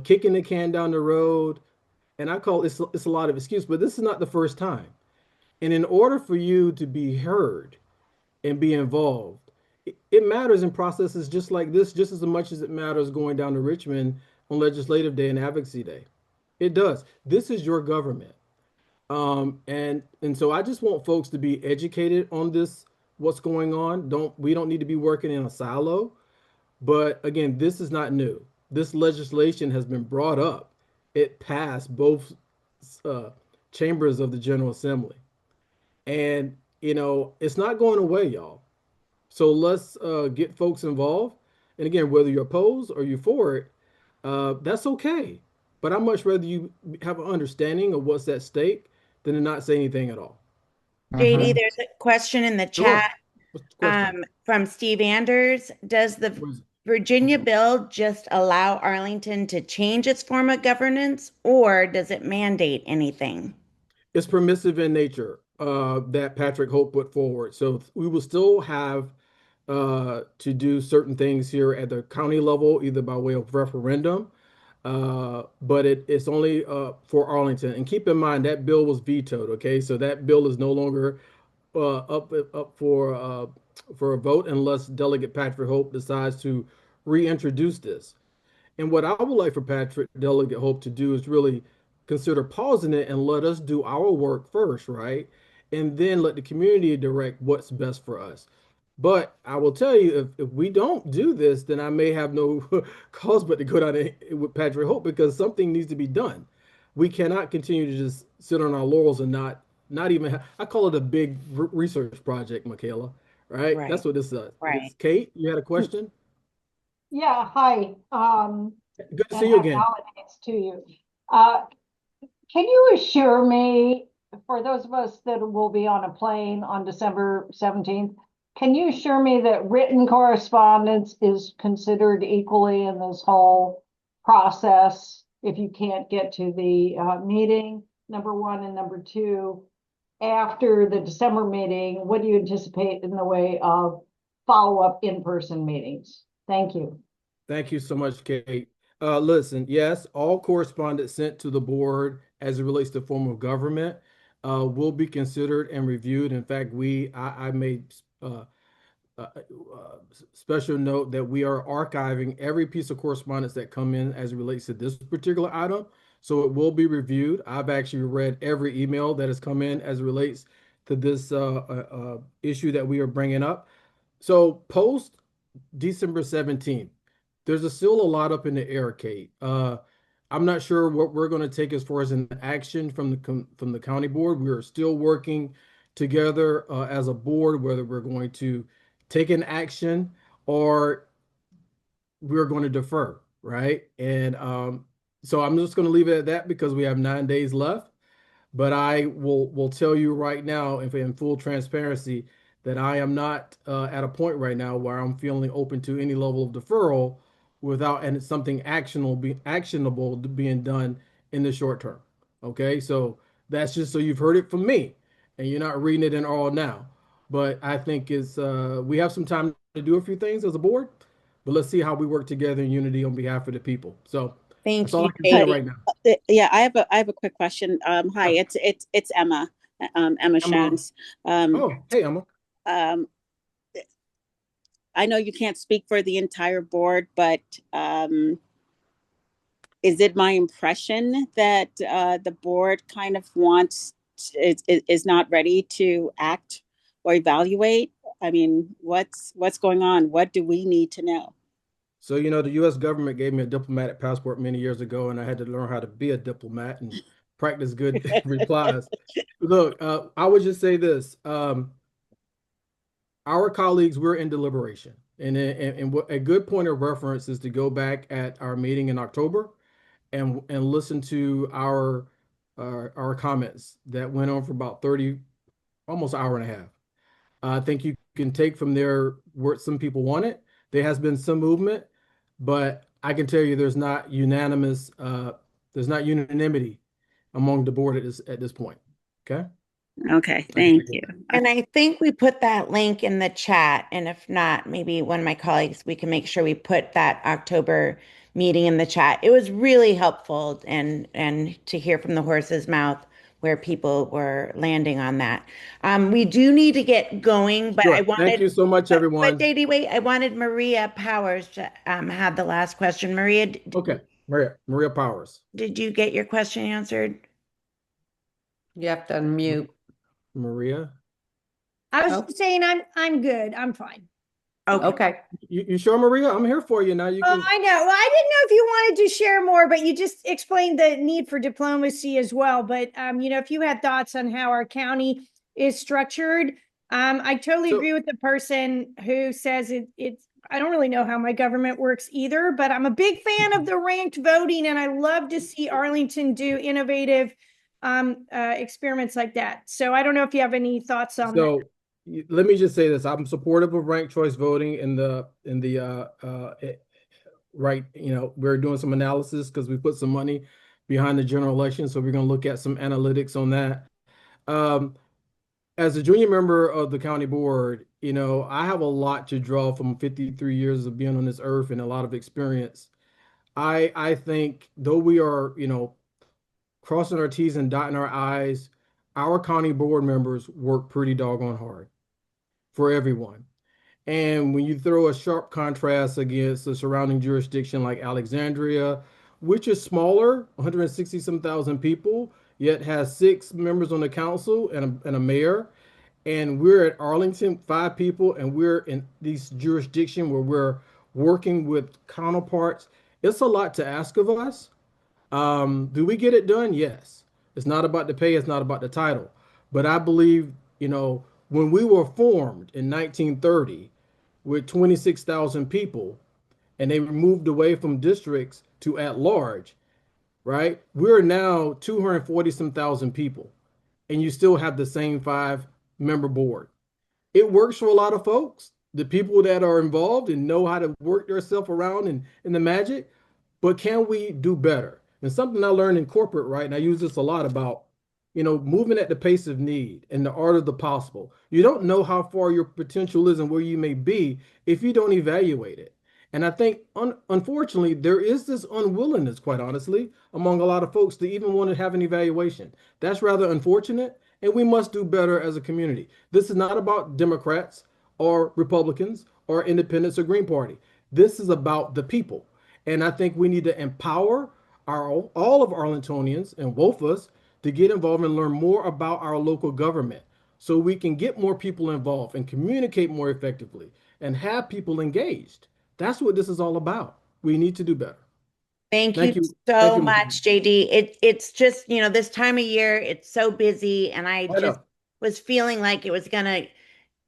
kicking the can down the road. And I call it's a lot of excuse, but this is not the first time. And in order for you to be heard and be involved, it matters in processes just like this, just as much as it matters going down to Richmond on Legislative Day and Advocacy Day. It does. This is your government. And so I just want folks to be educated on this, what's going on. We don't need to be working in a silo. But again, this is not new. This legislation has been brought up. It passed both chambers of the General Assembly. And, it's not going away, y'all. So let's get folks involved. And again, whether you're opposed or you're for it, that's okay. But I'd much rather you have an understanding of what's at stake than to not say anything at all. JD, there's a question in the chat from Steve Anders. Does the Virginia bill just allow Arlington to change its form of governance, or does it mandate anything? It's permissive in nature, that Patrick Hope put forward. So we will still have to do certain things here at the county level, either by way of referendum, but it's only for Arlington. And keep in mind that bill was vetoed. Okay, so that bill is no longer up for a vote unless Delegate Patrick Hope decides to reintroduce this. And what I would like for Patrick Delegate Hope to do is really consider pausing it and let us do our work first, right? And then let the community direct what's best for us. But I will tell you, if we don't do this, then I may have no cause but to go down with Patrick Hope, because something needs to be done. We cannot continue to just sit on our laurels and not even have, I call it a big research project, Michaela, right? That's what this is. Right. Kate, you had a question? Yeah, hi. Good to see you again. Holidays to you. Can you assure me, for those of us that will be on a plane on December 17th, can you assure me that written correspondence is considered equally in this whole process if you can't get to the meeting, number one, and number two, after the December meeting, what do you anticipate in the way of follow-up in-person meetings? Thank you. Thank you so much, Kate. Listen, yes, all correspondence sent to the board as it relates to form of government will be considered and reviewed. In fact, I made special note that we are archiving every piece of correspondence that come in as it relates to this particular item. So it will be reviewed. I've actually read every email that has come in as it relates to this issue that we are bringing up. So post December 17th, there's still a lot up in the air, Kate. I'm not sure what we're going to take as far as an action from the county board. We are still working together as a board, whether we're going to take an action or we're going to defer, right? And so I'm just going to leave it at that because we have 9 days left. But I will tell you right now, if in full transparency, that I am not at a point right now where I'm feeling open to any level of deferral without and something actionable being done in the short term. Okay, so that's just so you've heard it from me, and you're not reading it in all now. But I think it's we have some time to do a few things as a board, but let's see how we work together in unity on behalf of the people. So that's Thank all you, I can say Katie. right now. Yeah, I have a quick question. Hi, it's Emma, Emma Emma. Shantz. Oh, hey, Emma. Um, I know you can't speak for the entire board, but is it my impression that the board kind of is not ready to act or evaluate? I mean, what's going on? What do we need to know? So, you know, the US government gave me a diplomatic passport many years ago, and I had to learn how to be a diplomat and practice good replies. Look, I would just say this. Our colleagues, we're in deliberation. And a good point of reference is to go back at our meeting in October and listen to our comments that went on for about 30, almost an hour and a half. I think you can take from there what some people wanted. There has been some movement, but I can tell you there's not unanimity among the board at this point. Okay. Okay, thank you. And I think we put that link in the chat. And if not, maybe one of my colleagues, we can make sure we put that October meeting in the chat. It was really helpful and to hear from the horse's mouth where people were landing on that. We do need to get going, but Sure. Thank you so much, everyone. But Daddy, wait, I wanted Maria Powers to have the last question. Maria, Okay, Maria Powers. did you get your question answered? You have to unmute. Maria. I was saying I'm good. I'm fine. Okay. You sure, Maria? I'm here for you now. You can. I know. Well, I didn't know if you wanted to share more, but you just explained the need for diplomacy as well. But you know, if you had thoughts on how our county is structured, I totally agree with the person who says it's I don't really know how my government works either, but I'm a big fan of the ranked voting, and I love to see Arlington do innovative experiments like that. So I don't know if you have any thoughts on that. Let me just say this. I'm supportive of ranked choice voting right, you know, we're doing some analysis because we put some money behind the general election. So we're going to look at some analytics on that. As a junior member of the county board, you know, I have a lot to draw from 53 years of being on this earth and a lot of experience. I think though we are, you know, crossing our T's and dotting our I's, our county board members work pretty doggone hard for everyone. And when you throw a sharp contrast against the surrounding jurisdiction like Alexandria, which is smaller, 160 some thousand people, yet has 6 members on the council and a mayor. And we're at Arlington, 5 people, and we're in this jurisdiction where we're working with counterparts. It's a lot to ask of us. Do we get it done? Yes. It's not about the pay, it's not about the title. But I believe, you know, when we were formed in 1930 with 26,000 people and they moved away from districts to at large, right? We're now 240 some thousand people and you still have the same 5-member board. It works for a lot of folks, the people that are involved and know how to work themselves around in the magic, but can we do better? And something I learned in corporate, right? And I use this a lot about, you know, moving at the pace of need and the art of the possible. You don't know how far your potential is and where you may be if you don't evaluate it. And I think, unfortunately, there is this unwillingness, quite honestly, among a lot of folks to even want to have an evaluation. That's rather unfortunate, and we must do better as a community. This is not about Democrats or Republicans or Independents or Green Party. This is about the people. And I think we need to empower all of Arlingtonians and both of us to get involved and learn more about our local government so we can get more people involved and communicate more effectively and have people engaged. That's what this is all about. We need to do better. Thank you Thank you. Thank so you, Mr. much, JD. It's just, this time of year, it's so busy, and I I just know. was feeling like it was gonna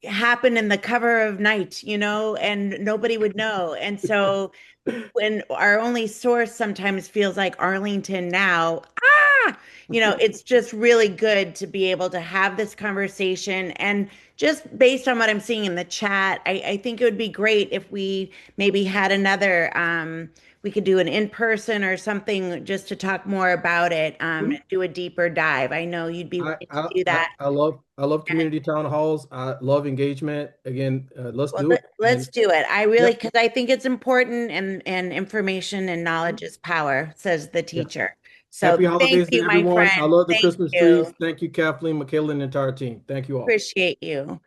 happen in the cover of night, and nobody would know. And so when our only source sometimes feels like Arlington now, it's just really good to be able to have this conversation. And just based on what I'm seeing in the chat, I think it would be great if we maybe had we could do an in-person or something just to talk more about it, and Mhm. do a deeper dive. I know you'd be I, willing to I do I that. I love community town halls. I love engagement. Again, let's Well, do it. let's And do it. I really, yep, because I think it's important, and information and knowledge is power, says the yeah. teacher. So Happy thank holidays to you, my everyone. I friend. love the Thank Christmas you. trees. Thank you, Kathleen, Michaela, and the entire team. Thank you all. Appreciate you.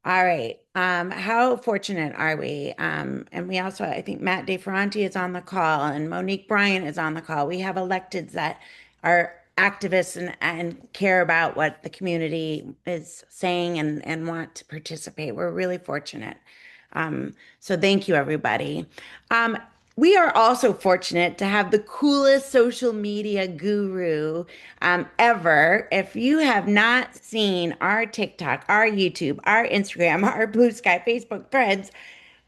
All right. How fortunate are we? And we also, I think Matt DeFerranti is on the call and Monique Bryant is on the call. We have electeds that are activists and care about what the community is saying and want to participate. We're really fortunate. So thank you, everybody. Um, we are also fortunate to have the coolest social media guru ever. If you have not seen our TikTok, our YouTube, our Instagram, our Blue Sky Facebook threads,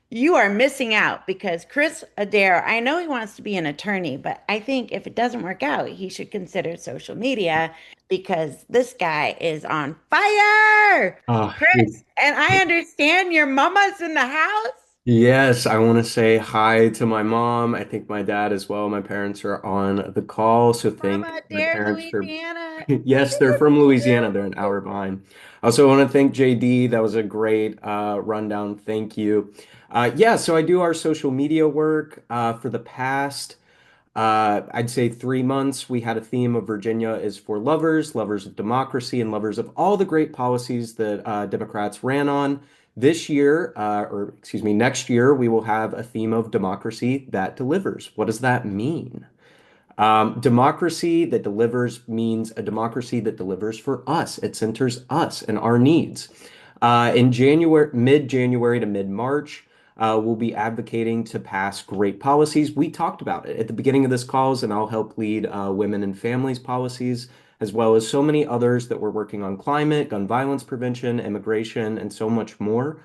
you are missing out because Chris Adair, I know he wants to be an attorney, but I think if it doesn't work out, he should consider social media because this guy is on fire. Ah, Chris, and I understand your mama's in the house. yes, I want to say hi to my mom. I think my dad as well. My parents are on the call, so thank Mama my Adair, parents for. Louisiana. Yes, they're from Louisiana. They're an hour behind. Also, want to thank JD. That was a great rundown. Thank you. Yeah, so I do our social media work for the past. I'd say 3 months. We had a theme of Virginia is for lovers, lovers of democracy, and lovers of all the great policies that Democrats ran on. This year, or excuse me, next year, we will have a theme of democracy that delivers. What does that mean? Democracy that delivers means a democracy that delivers for us. It centers us and our needs. In January, mid-January to mid-March, we'll be advocating to pass great policies. We talked about it at the beginning of this calls, and I'll help lead women and families policies, as well as so many others that we're working on climate, gun violence prevention, immigration, and so much more.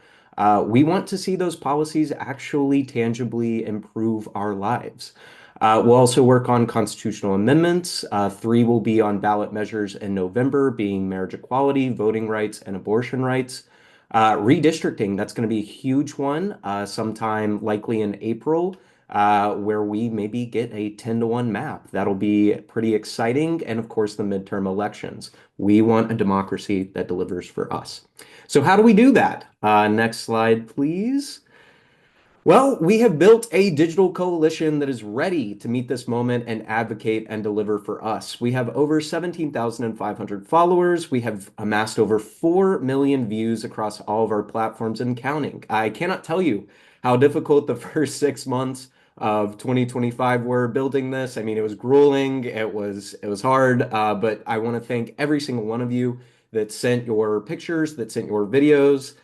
We want to see those policies actually tangibly improve our lives. We'll also work on constitutional amendments. Three will be on ballot measures in November, being marriage equality, voting rights, and abortion rights. Redistricting, that's going to be a huge one, sometime likely in April, where we maybe get a 10-to-1 map. That'll be pretty exciting. And of course, the midterm elections. We want a democracy that delivers for us. So, how do we do that? Next slide, please. Well, we have built a digital coalition that is ready to meet this moment and advocate and deliver for us. We have over 17,500 followers. We have amassed over 4 million views across all of our platforms and counting. I cannot tell you how difficult the first 6 months of 2025 were building this. I mean, it was grueling, it was hard, but I want to thank every single one of you that sent your pictures, that sent your videos.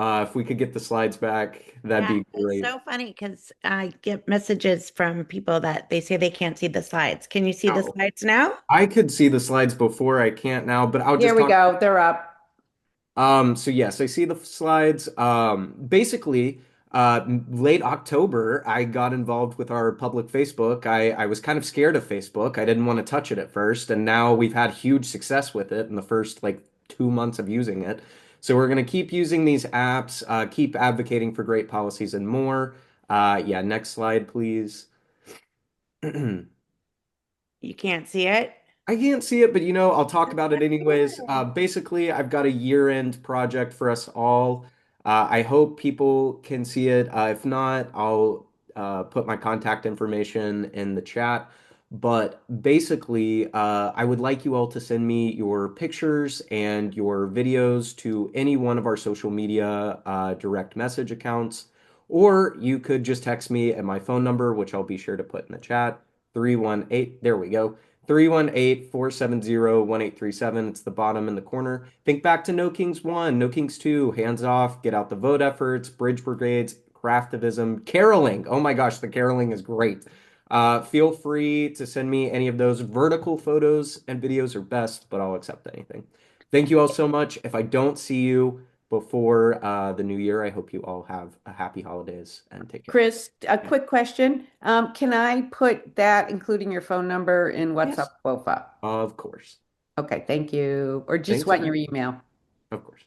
If we could get the slides back, that'd Yeah, be it's great. so funny because I get messages from people that they say they can't see the slides. Can you see the Oh, slides now? I could see the slides before. I can't now, but I'll Here just we talk. go. They're up. So yes, I see the slides. Basically, late October, I got involved with our public Facebook. I was kind of scared of Facebook. I didn't want to touch it at first, and now we've had huge success with it in the first like 2 months of using it. So we're going to keep using these apps, keep advocating for great policies and more. Yeah, next slide, please. You can't see it? I can't see it, but I'll talk about it anyways. Basically, I've got a year-end project for us all. I hope people can see it. If not, I'll put my contact information in the chat. But basically, I would like you all to send me your pictures and your videos to any one of our social media direct message accounts, or you could just text me at my phone number, which I'll be sure to put in the chat, 318, there we go, 318-470-1837. It's the bottom in the corner. Think back to No Kings 1, No Kings 2, Hands Off, Get Out the Vote efforts, Bridge Brigades, Craftivism, caroling. Oh my gosh, the caroling is great. Feel free to send me any of those. Vertical photos and videos are best, but I'll accept anything. Thank you all so much. If I don't see you before the new year, I hope you all have a happy holidays and take care. Chris, a quick question. Can I put that, including your phone number, in What's Yes. Up, WOFA? Of course. Okay, thank you. Or just Thanks, want man. your email. Of course.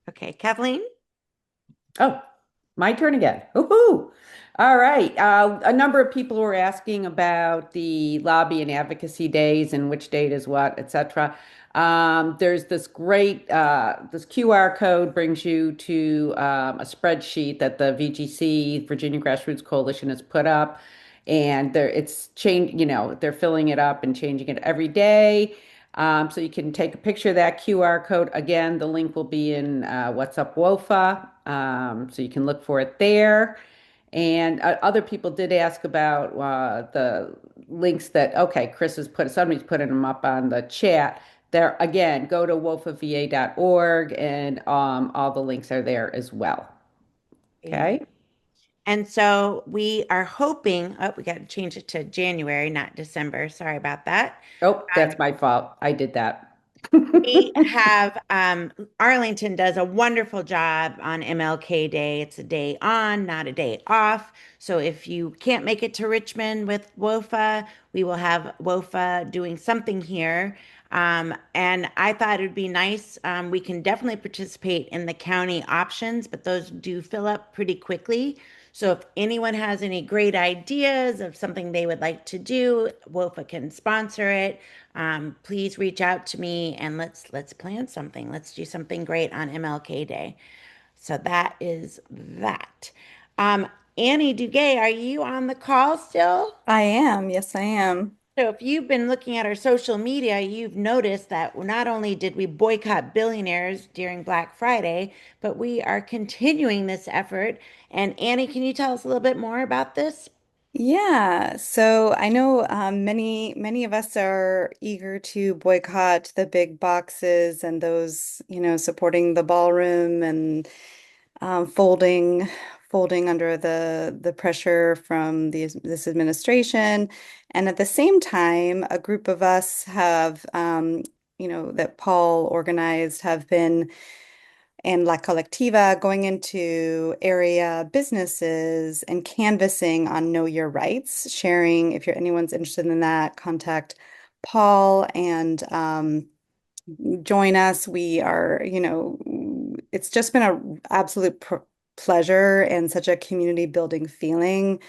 Okay, Kathleen? Oh, my turn again. Woohoo! All right. A number of people were asking about the lobby and advocacy days and which date is what, etc. There's this great this QR code brings you to a spreadsheet that the VGC, Virginia Grassroots Coalition, has put up, and it's changed. They're filling it up and changing it every day. So you can take a picture of that QR code. Again, the link will be in What's Up WOFA, so you can look for it there. And other people did ask about the links that, okay, Chris has somebody's putting them up on the chat. There, again, go to wofava.org and all the links are there as well. Okay. And so we are hoping, oh, we got to change it to January, not December. Sorry about that. Oh, that's my fault. I did that. We have Arlington does a wonderful job on MLK Day. It's a day on, not a day off. So if you can't make it to Richmond with WOFA, we will have WOFA doing something here. And I thought it would be nice. We can definitely participate in the county options, but those do fill up pretty quickly. So if anyone has any great ideas of something they would like to do, WOFA can sponsor it. Please reach out to me and let's plan something. Let's do something great on MLK Day. So that is that. Annie Duguay, are you on the call still? I am. Yes, I am. So if you've been looking at our social media, you've noticed that not only did we boycott billionaires during Black Friday, but we are continuing this effort. And Annie, can you tell us a little bit more about this? Yeah. So I know many of us are eager to boycott the big boxes and those, supporting the ballroom and folding under the pressure from this administration. And at the same time, a group of us have, that Paul organized, have been and La Colectiva going into area businesses and canvassing on Know Your Rights, sharing. If anyone's interested in that, contact Paul and join us. We are, it's just been an absolute pleasure and such a community building feeling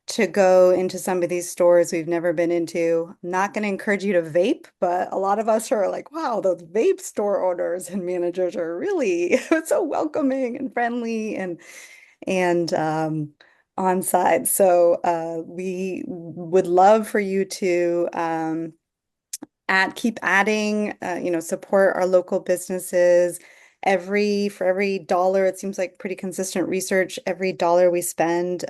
to go into some of these stores we've never been into. I'm not going to encourage you to vape, but a lot of us are like, wow, those vape store owners and managers are really so welcoming and friendly and on side. So we would love for you to keep adding, support our local businesses. For every dollar, it seems like pretty consistent research. Every dollar we spend,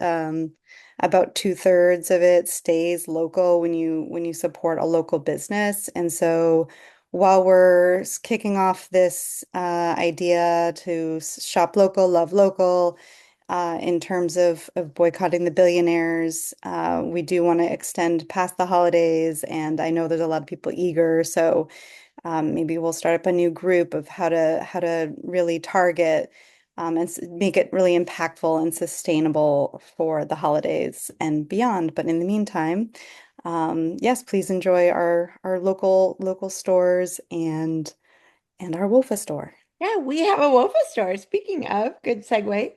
about 2/3 of it stays local when you support a local business. And so while we're kicking off this idea to shop local, love local, in terms of boycotting the billionaires. We do want to extend past the holidays, and I know there's a lot of people eager. So maybe we'll start up a new group of how to really target and make it really impactful and sustainable for the holidays and beyond. But in the meantime, yes, please enjoy our local stores and our WOFA store. Yeah, we have a WOFA store. Speaking of, good segue.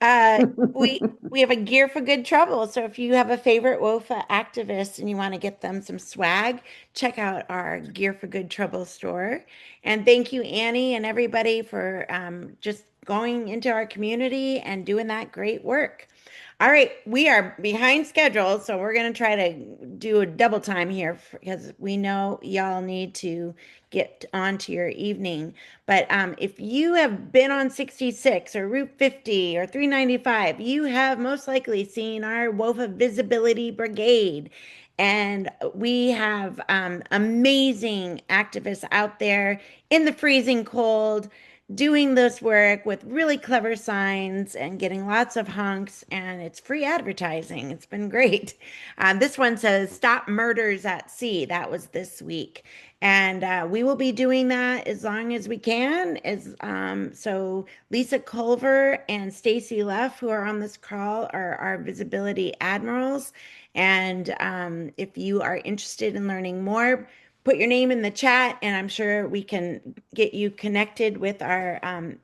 Uh, we have a Gear for Good Trouble. So if you have a favorite WOFA activist and you want to get them some swag, check out our Gear for Good Trouble store. And thank you, Annie, and everybody for just going into our community and doing that great work. All right, we are behind schedule, so we're going to try to do a double time here because we know y'all need to get on to your evening. But if you have been on 66 or Route 50 or 395, you have most likely seen our WOFA Visibility Brigade. And we have amazing activists out there in the freezing cold doing this work with really clever signs and getting lots of honks, and it's free advertising. It's been great. This one says "Stop Murders at Sea." That was this week, and we will be doing that as long as we can. So Lisa Culver and Stacy Leff, who are on this call, are our visibility admirals. And if you are interested in learning more, put your name in the chat, and I'm sure we can get you connected with our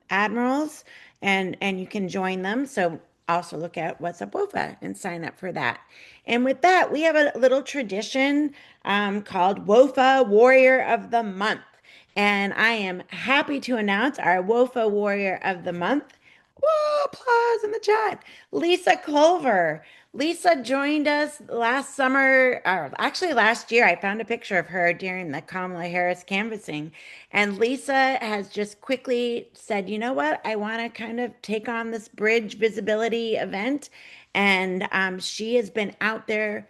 admirals, and you can join them. So also look at What's Up WOFA and sign up for that. And with that, we have a little tradition called WOFA Warrior of the Month. And I am happy to announce our WOFA Warrior of the Month. Whoa, applause in the chat. Lisa Culver. Lisa joined us last summer, or actually last year. I found a picture of her during the Kamala Harris canvassing. And Lisa has just quickly said, you know what? I want to kind of take on this bridge visibility event. And she has been out there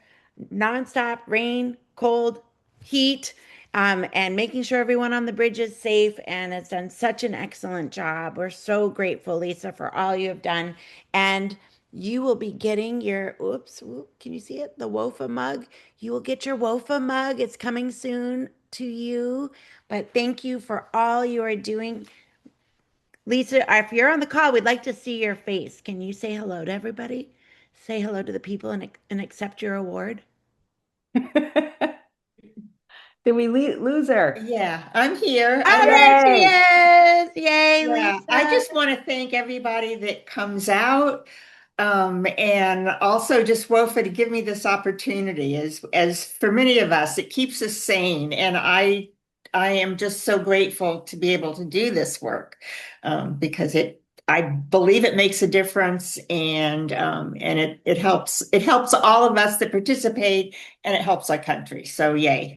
nonstop, rain, cold, heat, and making sure everyone on the bridge is safe, and has done such an excellent job. We're so grateful, Lisa, for all you have done. And you will be getting your, oops, can you see it? The WOFA mug. You will get your WOFA mug. It's coming soon to you. But thank you for all you are doing. Lisa, if you're on the call, we'd like to see your face. Can you say hello to everybody? Say hello to the people and accept your award. Did we lose her? Yeah, I'm here. Oh, there she is. Yay, Yeah, Lisa. I just want to thank everybody that comes out, and also just WOFA to give me this opportunity. As for many of us, it keeps us sane, and I am just so grateful to be able to do this work, because I believe it makes a difference, and it helps all of us that participate, and it helps our country. So yay.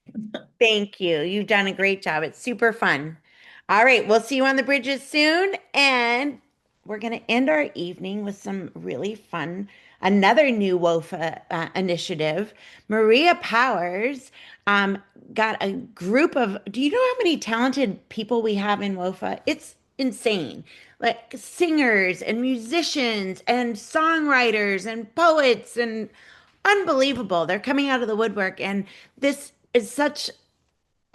Thank you. You've done a great job. It's super fun. All right, we'll see you on the bridges soon. And we're going to end our evening with some really fun, another new WOFA initiative. Maria Powers got a group of, do you know how many talented people we have in WOFA? It's insane. Like singers and musicians and songwriters and poets and unbelievable. They're coming out of the woodwork. And this is such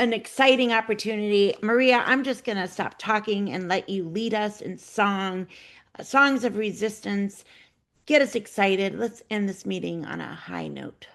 an exciting opportunity. Maria, I'm just going to stop talking and let you lead us in songs of resistance. Get us excited. Let's end this meeting on a high note.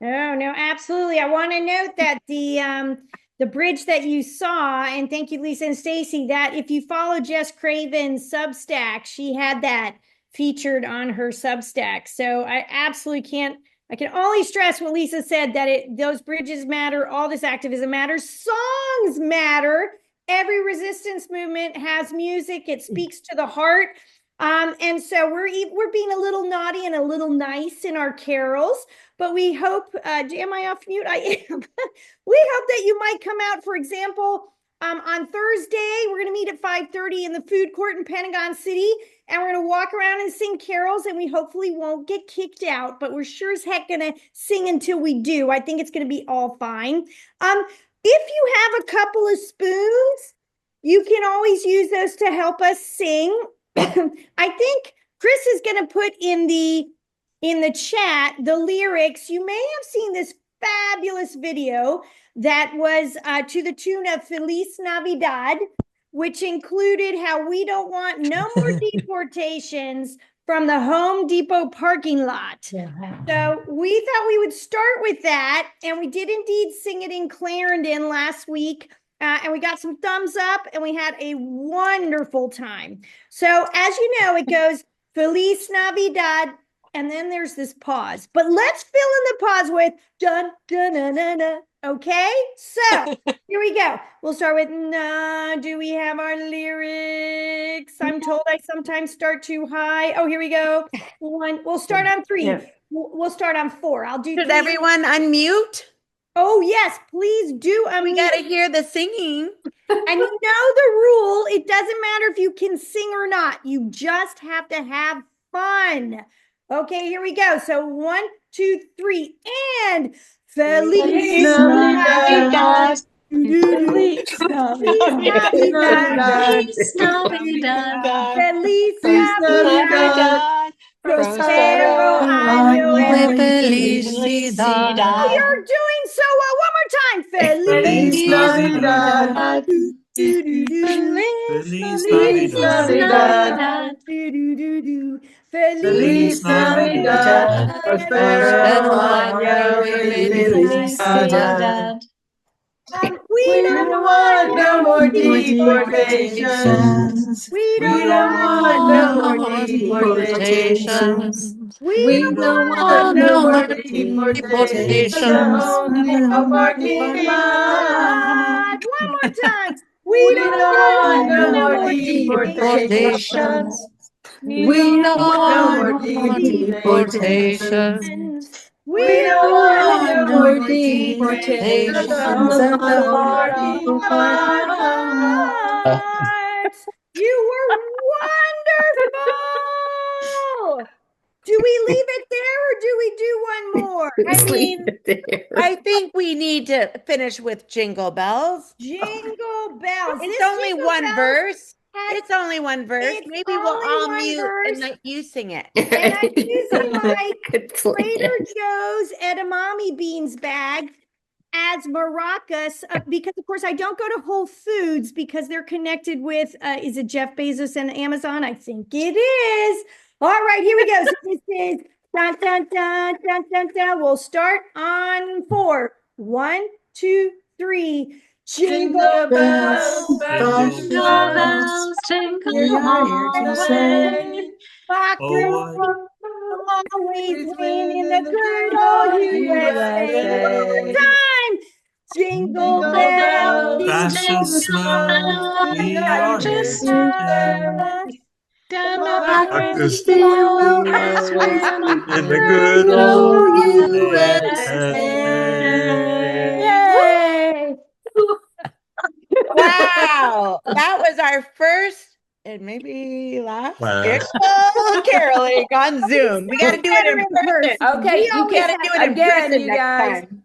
Oh, no, absolutely. I want to note that the bridge that you saw, and thank you, Lisa and Stacy, that if you follow Jess Craven's Substack, she had that featured on her Substack. So I can only stress what Lisa said, that those bridges matter, all this activism matters, songs matter. Every resistance movement has music. It speaks to the heart. And so we're being a little naughty and a little nice in our carols, but we hope, am I off mute? I am. We hope that you might come out, for example, on Thursday. We're going to meet at 5:30 in the food court in Pentagon City, and we're going to walk around and sing carols, and we hopefully won't get kicked out, but we're sure as heck going to sing until we do. I think it's going to be all fine. If you have a couple of spoons, you can always use those to help us sing. I think Chris is going to put in the chat the lyrics. You may have seen this fabulous video that was to the tune of Feliz Navidad, which included how we don't want no more deportations from the Home Depot parking lot. Yeah. So we thought we would start with that, and we did indeed sing it in Clarendon last week. And we got some thumbs up, and we had a wonderful time. So as you know, it goes Feliz Navidad, and then there's this pause. But let's fill in the pause with dun dun dun dun dun Okay, so here we go. We'll start with do we have our lyrics? I'm told I sometimes start too high. Oh, here we go. One. We'll start on three. Yeah. We'll start on four. I'll do Should three. everyone unmute? Oh, yes, please do unmute. We got to hear the singing. And you know the rule. It doesn't matter if you can sing or not. You just have to have fun. Okay, here we go. So 1, 2, 3, and Feliz Navidad. Feliz Navidad. Feliz Navidad. Feliz Feliz Navidad. Prospero año y felicidad. Oh, you're doing so well. One more time. Feliz Navidad. Feliz Navidad. Feliz Navidad. Prospero año y felicidad. We don't want no more deportations. We don't want no more deportations. We don't want no more deportations. Only a parking lot. One more time. We don't want no more deportations. We don't want no more deportations. We don't want no more deportations at the parking lot. You were wonderful. Do we leave it there or do we do one more? I mean, I think we need to finish with Jingle Bells. Jingle bells. It's This only Jingle one Bells verse. had- It's only one verse. It's Maybe we'll only all one mute verse. and let you sing it. And I'm using my Trader Joe's edamame beans bag as maracas because, of course, I don't go to Whole Foods because they're connected with, is it Jeff Bezos and Amazon? I think it is. All right, here we go. So this is dun, dun, dun, dun, dun, dun. We'll start on 4. 1, 2, 3. Jingle bells, Jingle bells, jingle all the way. Always win in the good old USA. One more time. Jingle bells, Jingle bells, we are here today. Black Blackberry will always win win in the good old USA. Yay! Wow, that was our first and maybe last Last. caroling on Zoom. We got to do it in person. Okay, We you got to get do it in again, person you next guys. time.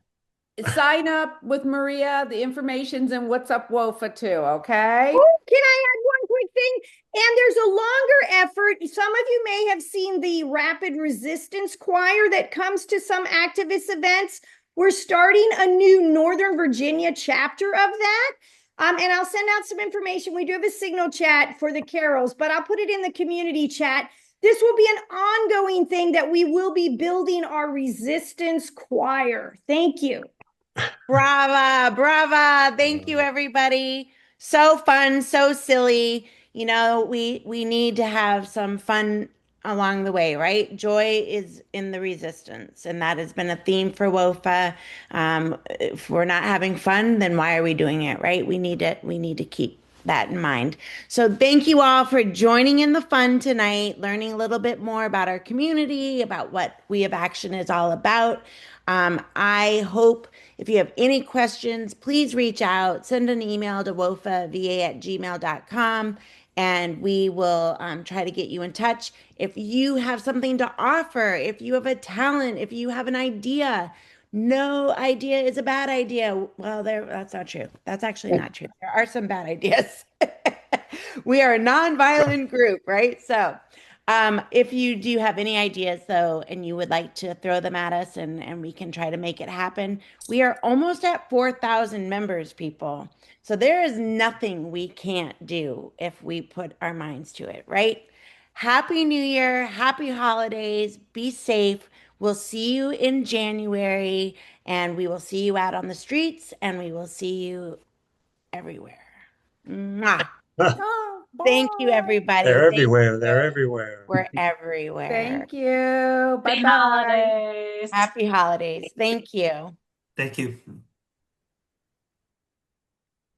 Sign up with Maria. The information's in What's Up WOFA too, okay? Oh, can I add one quick thing? And there's a longer effort. Some of you may have seen the Rapid Resistance Choir that comes to some activist events. We're starting a new Northern Virginia chapter of that. And I'll send out some information. We do have a signal chat for the carols, but I'll put it in the community chat. This will be an ongoing thing that we will be building our resistance choir. Thank you. Brava, brava. Thank you, everybody. So fun, so silly. You know, we need to have some fun along the way, right? Joy is in the resistance, and that has been a theme for WOFA. If we're not having fun, then why are we doing it, right? We need to keep that in mind. So thank you all for joining in the fun tonight, learning a little bit more about our community, about what We Have Action is all about. I hope if you have any questions, please reach out, send an email to wofava@gmail.com, and we will try to get you in touch. If you have something to offer, if you have a talent, if you have an idea, no idea is a bad idea. Well, that's not true. That's actually not true. There are some bad ideas. We are a nonviolent group, right? So if you do have any ideas though, and you would like to throw them at us and we can try to make it happen, we are almost at 4,000 members, people. So there is nothing we can't do if we put our minds to it, right? Happy New Year, happy holidays, be safe. We'll see you in January, and we will see you out on the streets, and we will see you everywhere. Mwah. Thank you, everybody. They're Thank everywhere. you. They're everywhere. We're everywhere. Thank you. Happy Bye-bye. holidays. Happy holidays. Thank you. Thank you.